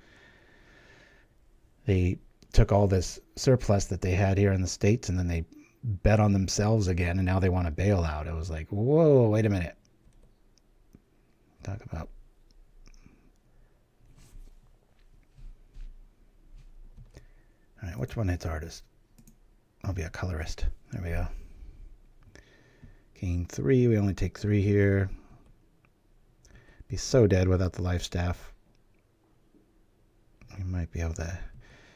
they took all this surplus that they had here in the States, and then they bet on themselves again, and now they want to bail out. It was like, whoa, wait a minute. Talk about... All right, which one hits artist? I'll be a colorist. There we go. Gain 3. We only take 3 here. Be so dead without the life staff. We might be able to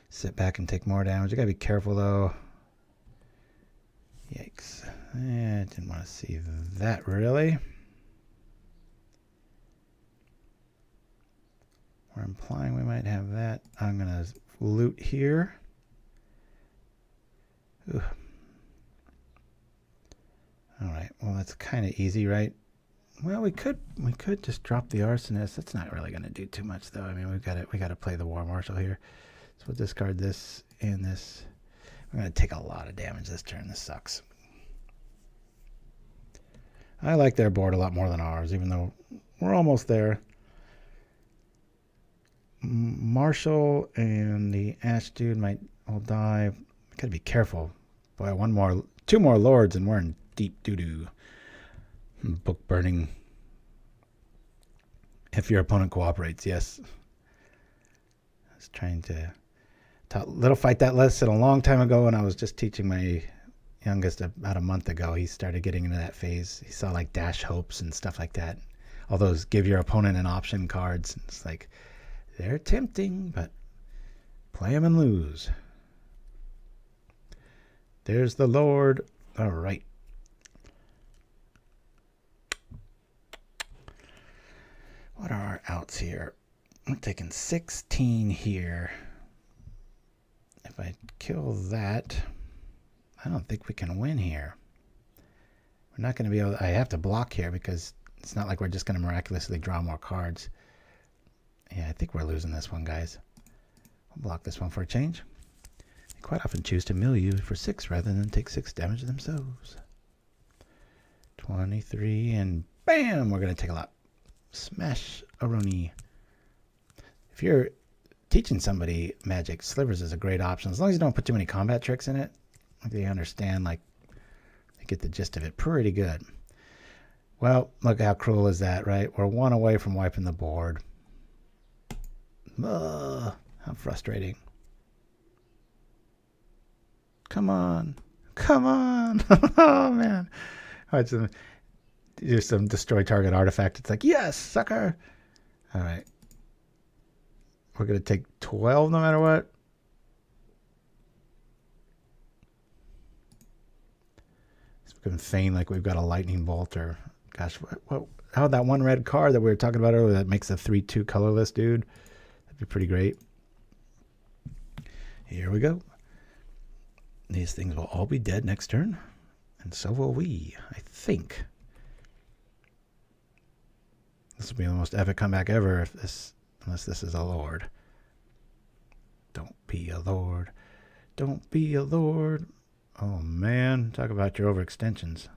sit back and take more damage. I gotta be careful though. Yikes. I didn't want to see that really. We're implying we might have that. I'm gonna loot here. Ooh. Alright, well that's kinda easy, right? Well, we could just drop the arsonist. That's not really going to do too much, though. I mean, we got to play the war marshal here. So we'll discard this and this. We're going to take a lot of damage this turn. This sucks. I like their board a lot more than ours, even though we're almost there. Marshall and the Ash dude might all die. Got to be careful. Boy, two more lords, and we're in deep doo-doo. Book burning. If your opponent cooperates, yes. I was trying to little fight that lesson a long time ago when I was just teaching my youngest about a month ago. He started getting into that phase. He saw like dash hopes and stuff like that. All those give your opponent an option cards. It's like they're tempting, but play them and lose. There's the Lord. All right. What are our outs here? I'm taking 16 here. If I kill that, I don't think we can win here. We're not going to be able to, I have to block here because it's not like we're just going to miraculously draw more cards. Yeah, I think we're losing this one, guys. I'll block this one for a change. They quite often choose to mill you for 6 rather than take 6 damage themselves. 23 and bam! We're going to take a lot. Smash Aroni. If you're teaching somebody magic, Slivers is a great option. As long as you don't put too many combat tricks in it. Like they understand, like they get the gist of it pretty good. Well, look how cruel is that, right? We're 1 away from wiping the board. Ugh, how frustrating. Come on. Come on. Oh, man. Do some destroy target artifact. It's like, yes, sucker. All right. We're going to take 12 no matter what. So we can feign like we've got a lightning bolt or, gosh, how that one red card that we were talking about earlier that makes a 3/2 colorless dude. That'd be pretty great. Here we go. These things will all be dead next turn. And so will we, I think. This will be the most epic comeback ever unless this is a lord. Don't be a lord. Don't be a lord. Oh man, talk about your overextensions.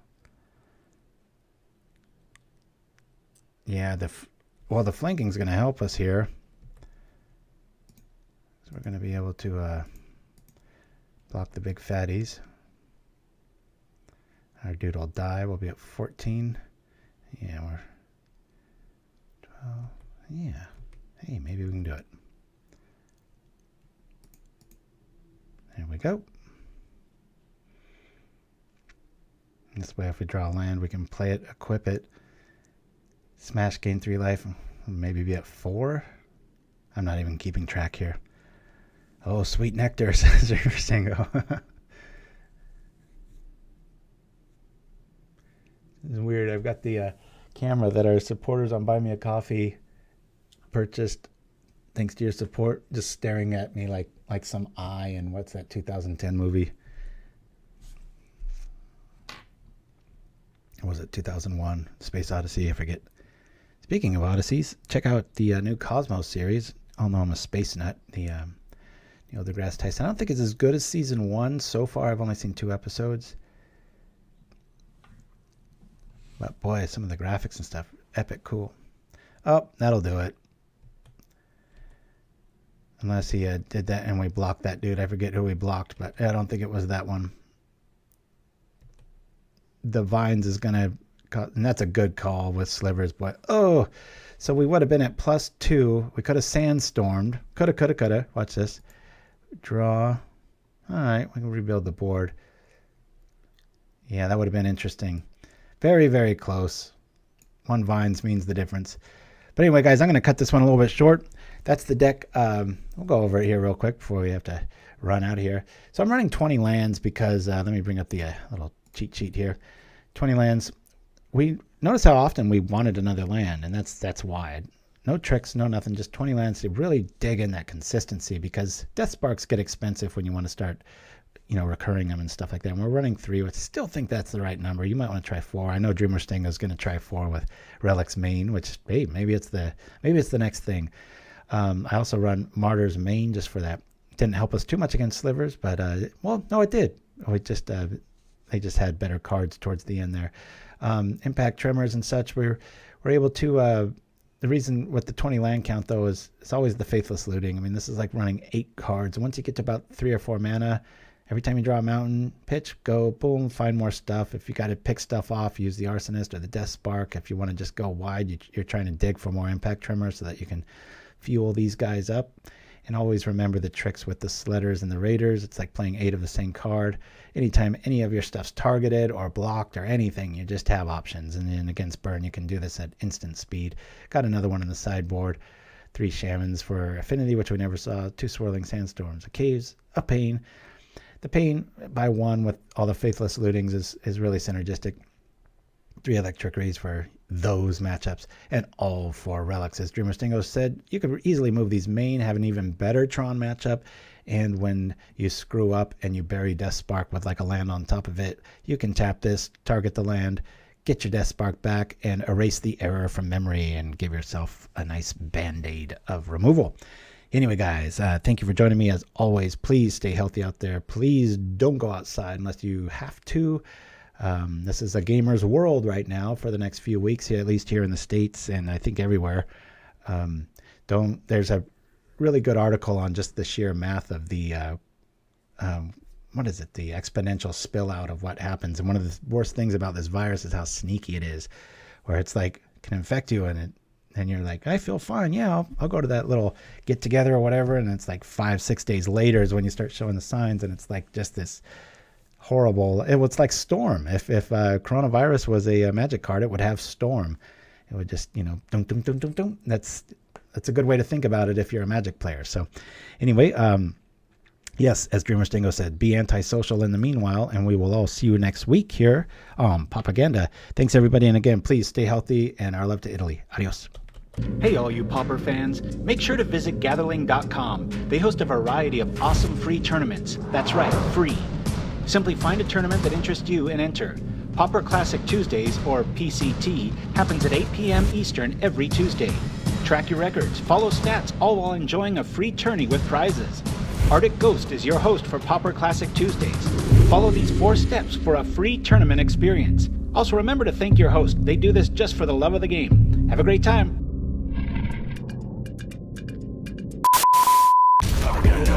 Yeah, the flanking is going to help us here. So we're going to be able to block the big fatties. Our dude will die. We'll be at 14. Yeah, we're 12. Yeah. Hey, maybe we can do it. There we go. This way, if we draw land, we can play it, equip it, smash, gain 3 life, maybe be at 4. I'm not even keeping track here. Oh, sweet nectar, says River Stingo. It's weird. I've got the camera that our supporters on Buy Me a Coffee purchased thanks to your support, just staring at me like some eye in what's that 2010 movie? Or was it 2001? Space Odyssey? I forget. Speaking of Odysseys, check out the new Cosmos series. I'll know I'm a space nut. The Neil deGrasse Tyson. I don't think it's as good as season 1 so far. I've only seen 2 episodes. But boy, some of the graphics and stuff, epic cool. Oh, that'll do it. Unless he did that and we blocked that dude. I forget who we blocked, but I don't think it was that one. The Vines is going to, and that's a good call with Slivers, but oh, so we would have been at +2. We could have sandstormed. Coulda. Watch this. Draw. All right, we can rebuild the board. Yeah, that would have been interesting. Very, very close. 1 Vines means the difference. But anyway, guys, I'm going to cut this one a little bit short. That's the deck. We'll go over it here real quick before we have to run out of here. So I'm running 20 lands because, let me bring up the little cheat sheet here. 20 lands. We notice how often we wanted another land, and that's why. No tricks, no nothing, just 20 lands to really dig in that consistency, because Death Sparks get expensive when you want to start, recurring them and stuff like that. And we're running 3, which I still think that's the right number. You might want to try 4. I know Dreamer Stingo is going to try 4 with Relics Main, which, hey, maybe it's the next thing. I also run Martyr's Main just for that. Didn't help us too much against Slivers, but no, it did. We just they just had better cards towards the end there. Impact Tremors and such. We're able to. The reason with the 20 land count though is it's always the Faithless Looting. I mean, this is like running 8 cards. And once you get to about 3 or 4 mana, every time you draw a mountain, pitch, go, boom, find more stuff. If you got to pick stuff off, use the Arsonist or the Death Spark. If you want to just go wide, you're trying to dig for more Impact Tremors so that you can fuel these guys up. And always remember the tricks with the Sledders and the Raiders. It's like playing 8 of the same card. Anytime any of your stuff's targeted or blocked or anything, you just have options. And then against Burn, you can do this at instant speed. Got another one on the sideboard. 3 Shamans for Affinity, which we never saw. 2 Swirling Sandstorms. A Caves, a Pain. The Pain by 1 with all the Faithless Lootings is really synergistic. 3 Electric Rays for those matchups, and all 4 relics. As Dreamer Stingo said, you could easily move these main, have an even better Tron matchup, and when you screw up and you bury Death Spark with like a land on top of it, you can tap this, target the land, get your Death Spark back, and erase the error from memory and give yourself a nice band-aid of removal. Anyway, guys, thank you for joining me. As always, please stay healthy out there. Please don't go outside unless you have to. This is a gamer's world right now for the next few weeks, at least here in the States, and I think everywhere. There's a really good article on just the sheer math of the, the exponential spill out of what happens. And one of the worst things about this virus is how sneaky it is, where it's like, can infect you and you're like, I feel fine. Yeah, I'll go to that little get together or whatever. And it's like 5-6 days later is when you start showing the signs, and it's like just this horrible. It was like Storm. If coronavirus was a magic card, it would have Storm. It would just, dum dum dum dum dum. That's a good way to think about it if you're a Magic player. So anyway, yes, as Dreamer Stingo said, be antisocial in the meanwhile, and we will all see you next week here on Propaganda. Thanks everybody, and again, please stay healthy, and our love to Italy. Adios. Hey all you Pauper fans, make sure to visit Gatherling.com. They host a variety of awesome free tournaments. That's right, free. Simply find a tournament that interests you and enter. Pauper Classic Tuesdays, or PCT, happens at 8 p.m. Eastern every Tuesday. Track your records, follow stats, all while enjoying a free tourney with prizes. Arctic Ghost is your host for Pauper Classic Tuesdays. Follow these 4 steps for a free tournament experience. Also remember to thank your host. They do this just for the love of the game. Have a great time.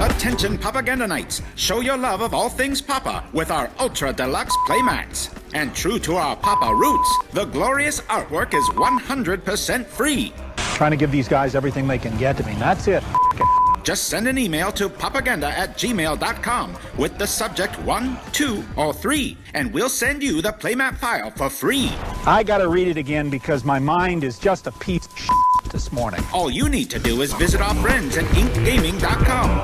Attention Propaganda Nights! Show your love of all things Papa with our Ultra Deluxe Playmats. And true to our Papa roots, the glorious artwork is 100% free. Trying to give these guys everything they can get. I mean, that's it. Just send an email to propaganda@gmail.com with the subject 1, 2, or 3, and we'll send you the playmat file for free. I gotta read it again because my mind is just a piece of shit this morning. All you need to do is visit our friends at inkgaming.com.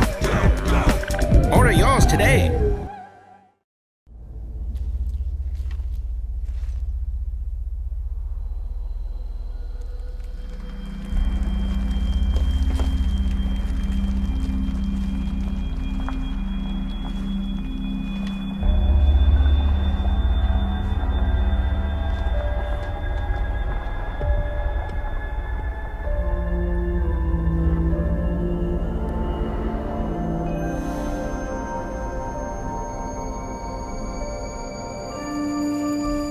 Order yours today.